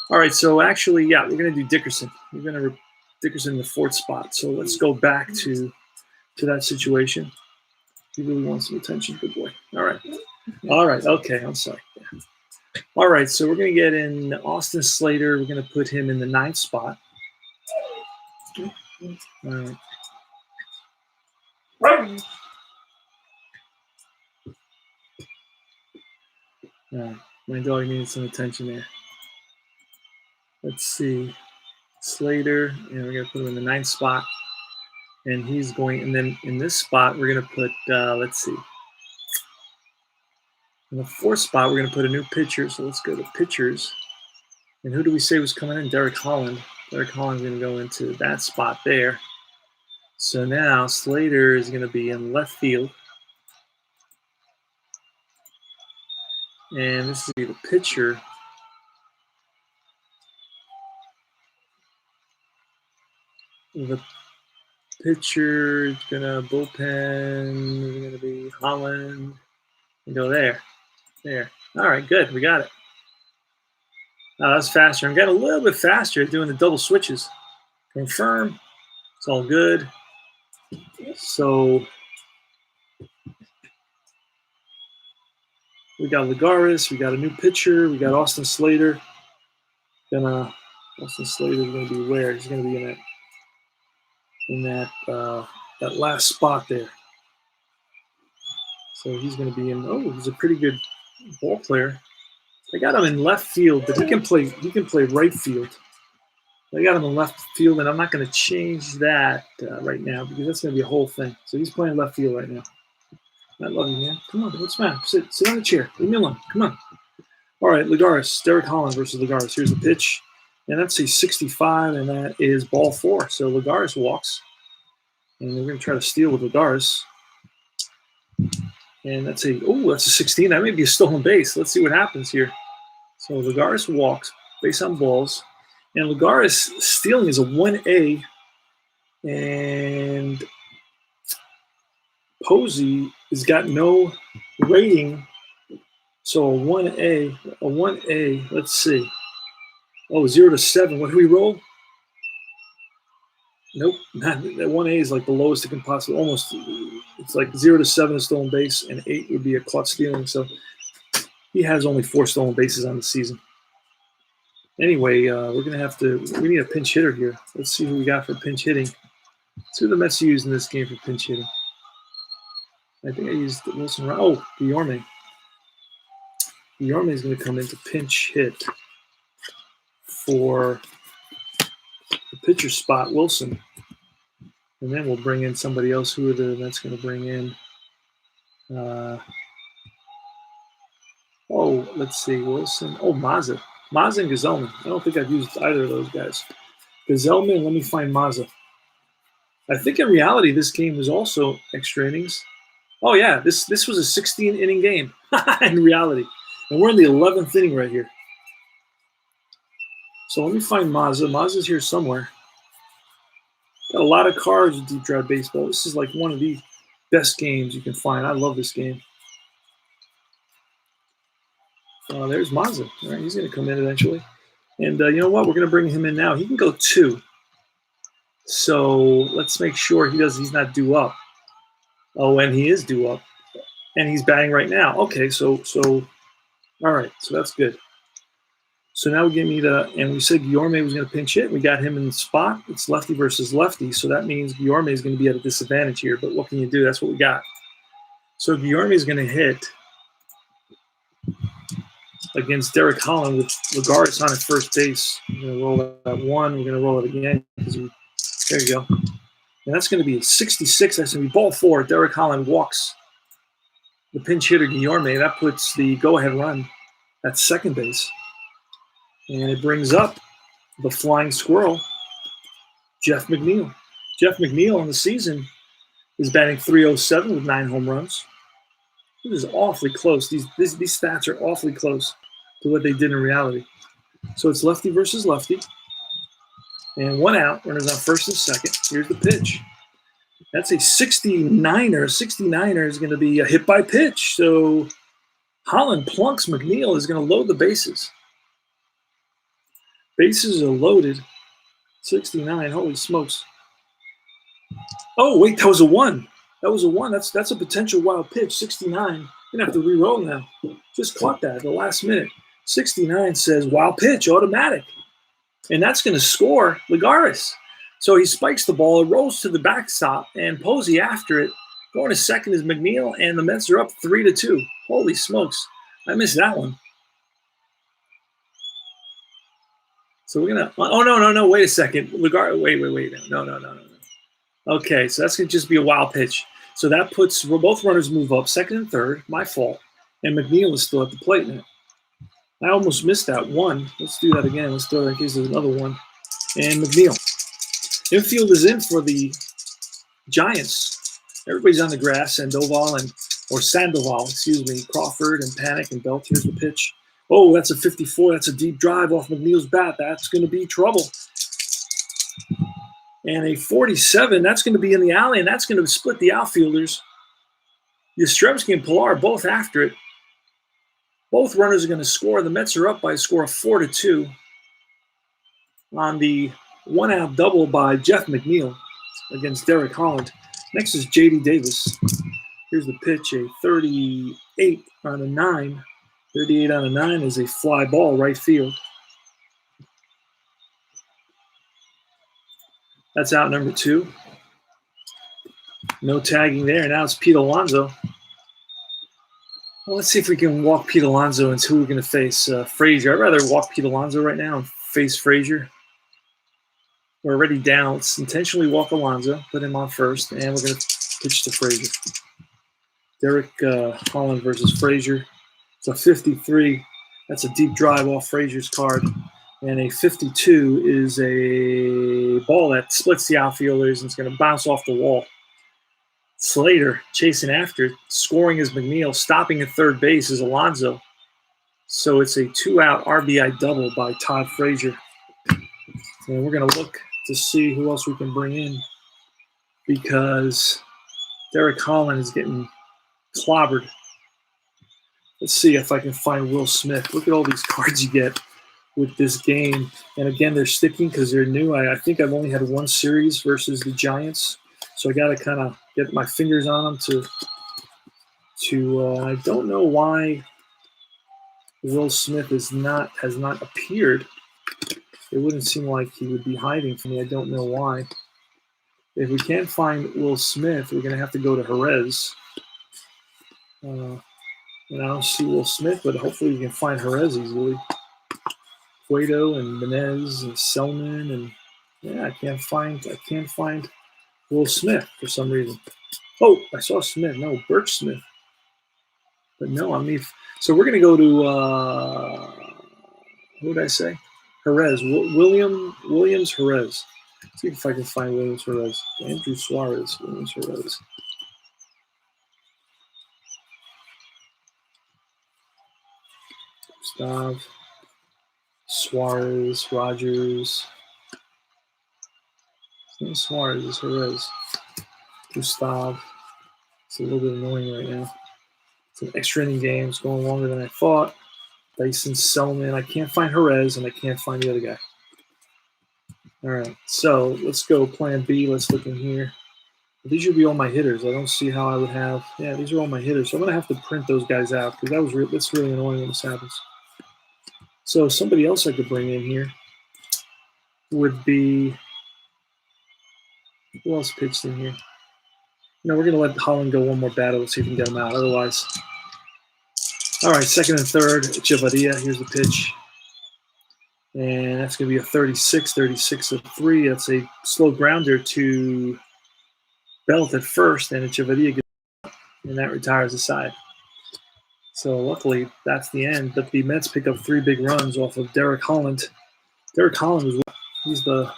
All right. So actually, yeah, we're going to do Dickerson. We're going to Dickerson in the 4th spot. So let's go back to that situation. He really wants some attention. Good boy. All right. All right. Okay. I'm sorry. Yeah. All right. So we're going to get in Austin Slater. We're going to put him in the 9th spot. All right. My dog needs some attention there. Let's see. Slater. And we're going to put him in the 9th spot. And he's going, and then in this spot, we're going to put, let's see. In the 4th spot, we're going to put a new pitcher. So let's go to pitchers. And who do we say was coming in? Derek Holland. Derek Holland's going to go into that spot there. So now Slater is going to be in left field. And this is going to be the pitcher. The pitcher is gonna bullpen. Is gonna be Holland. And go there. All right, good. We got it. That's faster. I'm getting a little bit faster at doing the double switches. Confirm. It's all good. So we got Ligaris. We got a new pitcher. We got Austin Slater. Austin Slater is going to be where? He's going to be in that last spot there. So he's going to be in. Oh, he's a pretty good ball player. They got him in left field, but he can play right field. They got him in left field, and I'm not going to change that right now because that's going to be a whole thing. So he's playing left field right now. I love you, man. Come on, what's the matter? Sit on the chair. Leave me alone. Come on. All right, Ligaris. Derek Holland versus Ligaris. Here's the pitch. And that's a 65, and that is ball 4. So Ligaris walks. And we're going to try to steal with Ligaris. And that's a 16. That may be a stolen base. Let's see what happens here. So Ligaris walks, base on balls. And Ligaris stealing is a 1A. And Posey has got no rating. So a 1A, let's see. 0 to 7. What do we roll? Nope. That 1A is like the lowest it can possibly, almost, it's like 0 to 7 is stolen base, and 8 would be a clutch stealing. So he has only 4 stolen bases on the season. Anyway, we need a pinch hitter here. Let's see who we got for pinch hitting. Let's see who the Mets used in this game for pinch hitting. I think I used Wilson. Oh, Guillorme. Guillorme is going to come in to pinch hit for the pitcher spot, Wilson. And then we'll bring in somebody else. Who are the Mets going to bring in? Let's see. Wilson. Mazza. Mazza and Gazelman. I don't think I've used either of those guys. Gazelman, let me find Mazza. I think in reality this game was also extra innings. Oh, yeah. This was a 16-inning game in reality. And we're in the 11th inning right here. So let me find Mazza. Mazza's here somewhere. Got a lot of cards with Deep Drive Baseball. This is like one of the best games you can find. I love this game. There's Mazza. All right, he's going to come in eventually. And you know what? We're going to bring him in now. He can go 2. So let's make sure he's not due up. Oh, and he is due up. And he's batting right now. Okay, so all right, so that's good. So now we give me and we said Guillorme was going to pinch hit. We got him in the spot. It's lefty versus lefty, so that means Guillorme is going to be at a disadvantage here. But what can you do? That's what we got. So Guillorme is going to hit against Derek Holland with Ligaris on at first base. We're going to roll that 1. We're going to roll it again. There you go. And that's going to be 66. That's going to be ball 4. Derek Holland walks the pinch hitter Guillorme. That puts the go-ahead run at second base. And it brings up the flying squirrel, Jeff McNeil. Jeff McNeil on the season is batting .307 with 9 home runs. This is awfully close. These stats are awfully close to what they did in reality. So it's lefty versus lefty. And 1 out. Runners on first and second. Here's the pitch. That's a 69er. 69er is going to be a hit by pitch. So Holland plunks McNeil, is going to load the bases. Bases are loaded. 69. Holy smokes. Oh, wait, that was a 1. That was a 1. That's a potential wild pitch. 69. You're going to have to re-roll now. Just caught that at the last minute. 69 says wild pitch, automatic. And that's going to score Ligaris. So he spikes the ball. It rolls to the backstop, and Posey after it. Going to second is McNeil, and the Mets are up 3-2. Holy smokes. I missed that one. So we're going to – oh, no. Wait a second. Ligaris – wait. No. Okay, so that's going to just be a wild pitch. So that puts – both runners move up, second and third. My fault. And McNeil is still at the plate now. I almost missed that 1. Let's do that again. Let's throw that in case there's another one. And McNeil. Infield is in for the Giants. Everybody's on the grass. Sandoval, Crawford and Panic and Belt. Here's the pitch. Oh, that's a 54. That's a deep drive off McNeil's bat. That's going to be trouble. And a 47, that's going to be in the alley, and that's going to split the outfielders. Yastrzemski and Pilar both after it. Both runners are going to score. The Mets are up by a score of 4-2 on the one-out double by Jeff McNeil against Derek Holland. Next is J.D. Davis. Here's the pitch, a 38 on a 9. 38 on a 9 is a fly ball, right field. That's out number 2. No tagging there. Now it's Pete Alonso. Well, let's see if we can walk Pete Alonso into who we're going to face. Frazier. I'd rather walk Pete Alonso right now and face Frazier. We're already down. Let's intentionally walk Alonso, put him on first, and we're going to pitch to Frazier. Derek Holland versus Frazier. It's a 53. That's a deep drive off Frazier's card. And a 52 is a ball that splits the outfielders and it's going to bounce off the wall. Slater chasing after it. Scoring is McNeil. Stopping at third base is Alonso. So it's a 2-out RBI double by Todd Frazier. And we're going to look to see who else we can bring in because Derek Holland is getting clobbered. Let's see if I can find Will Smith. Look at all these cards you get with this game. And again, they're sticking because they're new. I think I've only had one series versus the Giants. So I got to kind of get my fingers on them to I don't know why Will Smith has not appeared. It wouldn't seem like he would be hiding from me. I don't know why. If we can't find Will Smith, we're going to have to go to Jerez. And I don't see Will Smith, but hopefully we can find Jerez easily. Cueto and Menez and Selman and yeah, I can't find Will Smith for some reason. Oh, I saw Smith. No, Birch Smith. But no, so we're going to go to who did I say? Jerez. Williams Jerez. Let's see if I can find Williams Jerez. Andrew Suarez. Williams Jerez. Gustav, Suarez, Rogers. It's not Suarez, it's Jerez. Gustav. It's a little bit annoying right now. It's an extra inning game. It's going longer than I thought. Dyson Selman. I can't find Jerez, and I can't find the other guy. All right, so let's go plan B. Let's look in here. These should be all my hitters. I don't see how I would have. Yeah, these are all my hitters. So I'm going to have to print those guys out because that's really annoying when this happens. So somebody else I could bring in here would be – who else pitched in here? No, we're going to let Holland go one more batter. Let's see if we can get him out. Otherwise – all right, second and third, Echevarria. Here's the pitch. And that's going to be a 36-3. That's a slow grounder to Belt at first, and Echevarria gets up, and that retires the side. So luckily, that's the end. But the Mets pick up 3 big runs off of Derek Holland. Derek Holland he's the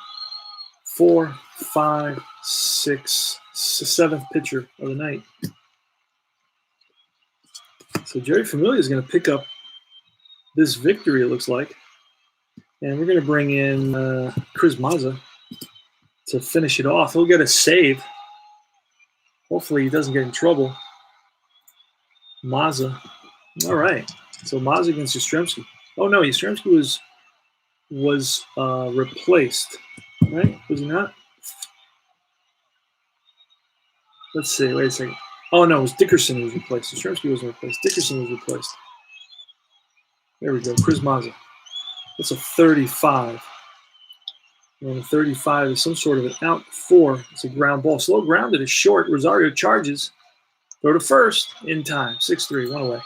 4, 5, 6, 7th pitcher of the night. So Jerry Familia is going to pick up this victory, it looks like. And we're going to bring in Chris Mazza to finish it off. He'll get a save. Hopefully he doesn't get in trouble. Mazza. All right. So Mazza against Yastrzemski. Oh, no, Yastrzemski was replaced. Right? Was he not? Let's see. Wait a second. Oh, no, it was Dickerson who was replaced. Yastrzemski wasn't replaced. Dickerson was replaced. There we go. Chris Mazza. That's a 35. And a 35 is some sort of an out 4. It's a ground ball. Slow grounded is short. Rosario charges. Go to first in time. 6-3. 1 away.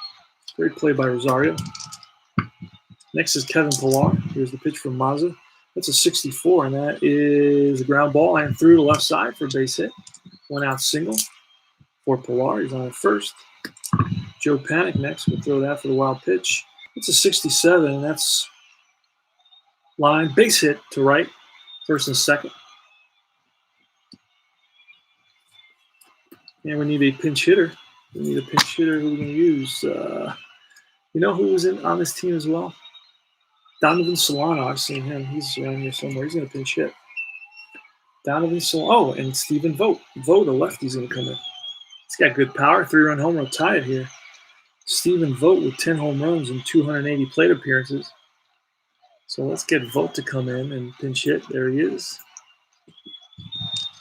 Great play by Rosario. Next is Kevin Pilar. Here's the pitch from Mazza. That's a 64, and that is a ground ball and through the left side for a base hit. 1 out single for Pilar. He's on at first. Joe Panic next. We'll throw that for the wild pitch. It's a 67, and that's line. Base hit to right. First and second. And we need a pinch hitter. We need a pinch hitter who we can use. You know who was on this team as well? Donovan Solano. I've seen him. He's around here somewhere. He's going to pinch hit. Donovan Solano. Oh, and Stephen Vogt. Vogt, a lefty's going to come in. He's got good power. 3-run home run tie it here. Stephen Vogt with 10 home runs and 280 plate appearances. So let's get Vogt to come in and pinch hit. There he is.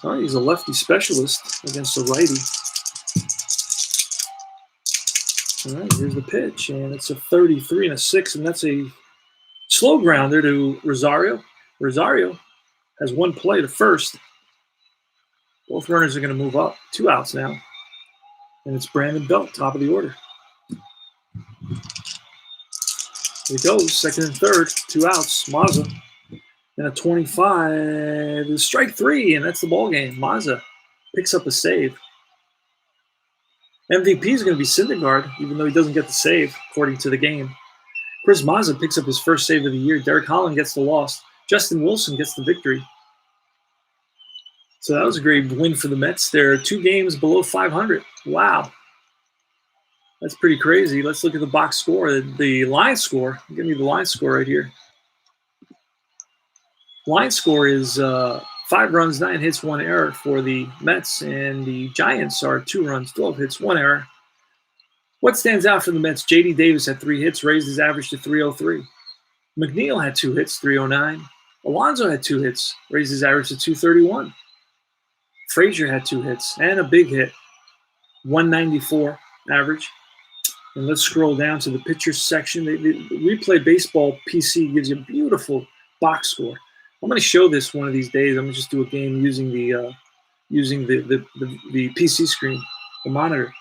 All right, he's a lefty specialist against a righty. All right, here's the pitch, and it's a 33 and a 6, and that's a slow grounder to Rosario. Rosario has one play to first. Both runners are going to move up. 2 outs now. And it's Brandon Belt, top of the order. Here he goes, second and third, 2 outs. Mazza. And a 25 is strike 3, and that's the ball game. Mazza picks up a save. MVP is going to be Syndergaard, even though he doesn't get the save, according to the game. Chris Mazza picks up his first save of the year. Derek Holland gets the loss. Justin Wilson gets the victory. So that was a great win for the Mets. They're 2 games below 500. Wow. That's pretty crazy. Let's look at the box score. The line score. Give me the line score right here. Line score is 5 runs, 9 hits, 1 error for the Mets. And the Giants are 2 runs, 12 hits, 1 error. What stands out for the Mets? J.D. Davis had 3 hits, raised his average to 303. McNeil had 2 hits, 309. Alonso had 2 hits, raised his average to 231. Frazier had 2 hits and a big hit, 194 average. And let's scroll down to the pitchers section. The Replay Baseball PC gives you a beautiful box score. I'm going to show this one of these days. I'm going to just do a game using the PC screen, the monitor.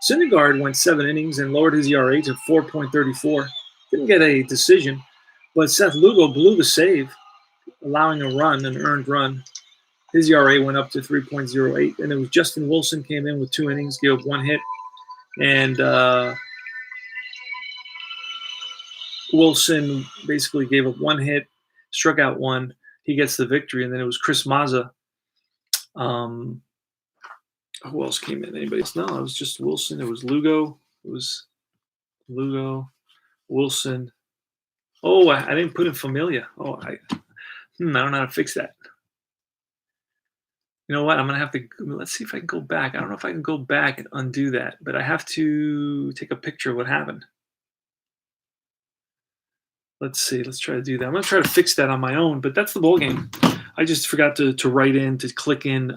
Syndergaard went 7 innings and lowered his ERA to 4.34. Didn't get a decision, but Seth Lugo blew the save, allowing a run, an earned run. His ERA went up to 3.08, and it was Justin Wilson came in with 2 innings, gave up 1 hit, and Wilson basically gave up 1 hit, struck out 1. He gets the victory, and then it was Chris Mazza. Who else came in? Anybody else? No, it was just Wilson. It was Lugo. It was Lugo, Wilson. Oh, I didn't put in Familia. Oh, I don't know how to fix that. You know what? I'm going to have to – let's see if I can go back. I don't know if I can go back and undo that, but I have to take a picture of what happened. Let's see. Let's try to do that. I'm going to try to fix that on my own, but that's the ball game. I just forgot to write in, to click in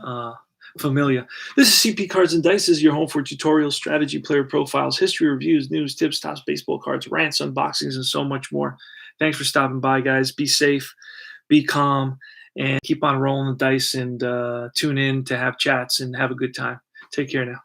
Familia. This is CP Cards and Dice. This is your home for tutorials, strategy, player profiles, history reviews, news, tips, tops, baseball cards, rants, unboxings, and so much more. Thanks for stopping by, guys. Be safe, be calm, and keep on rolling the dice and tune in to have chats and have a good time. Take care now.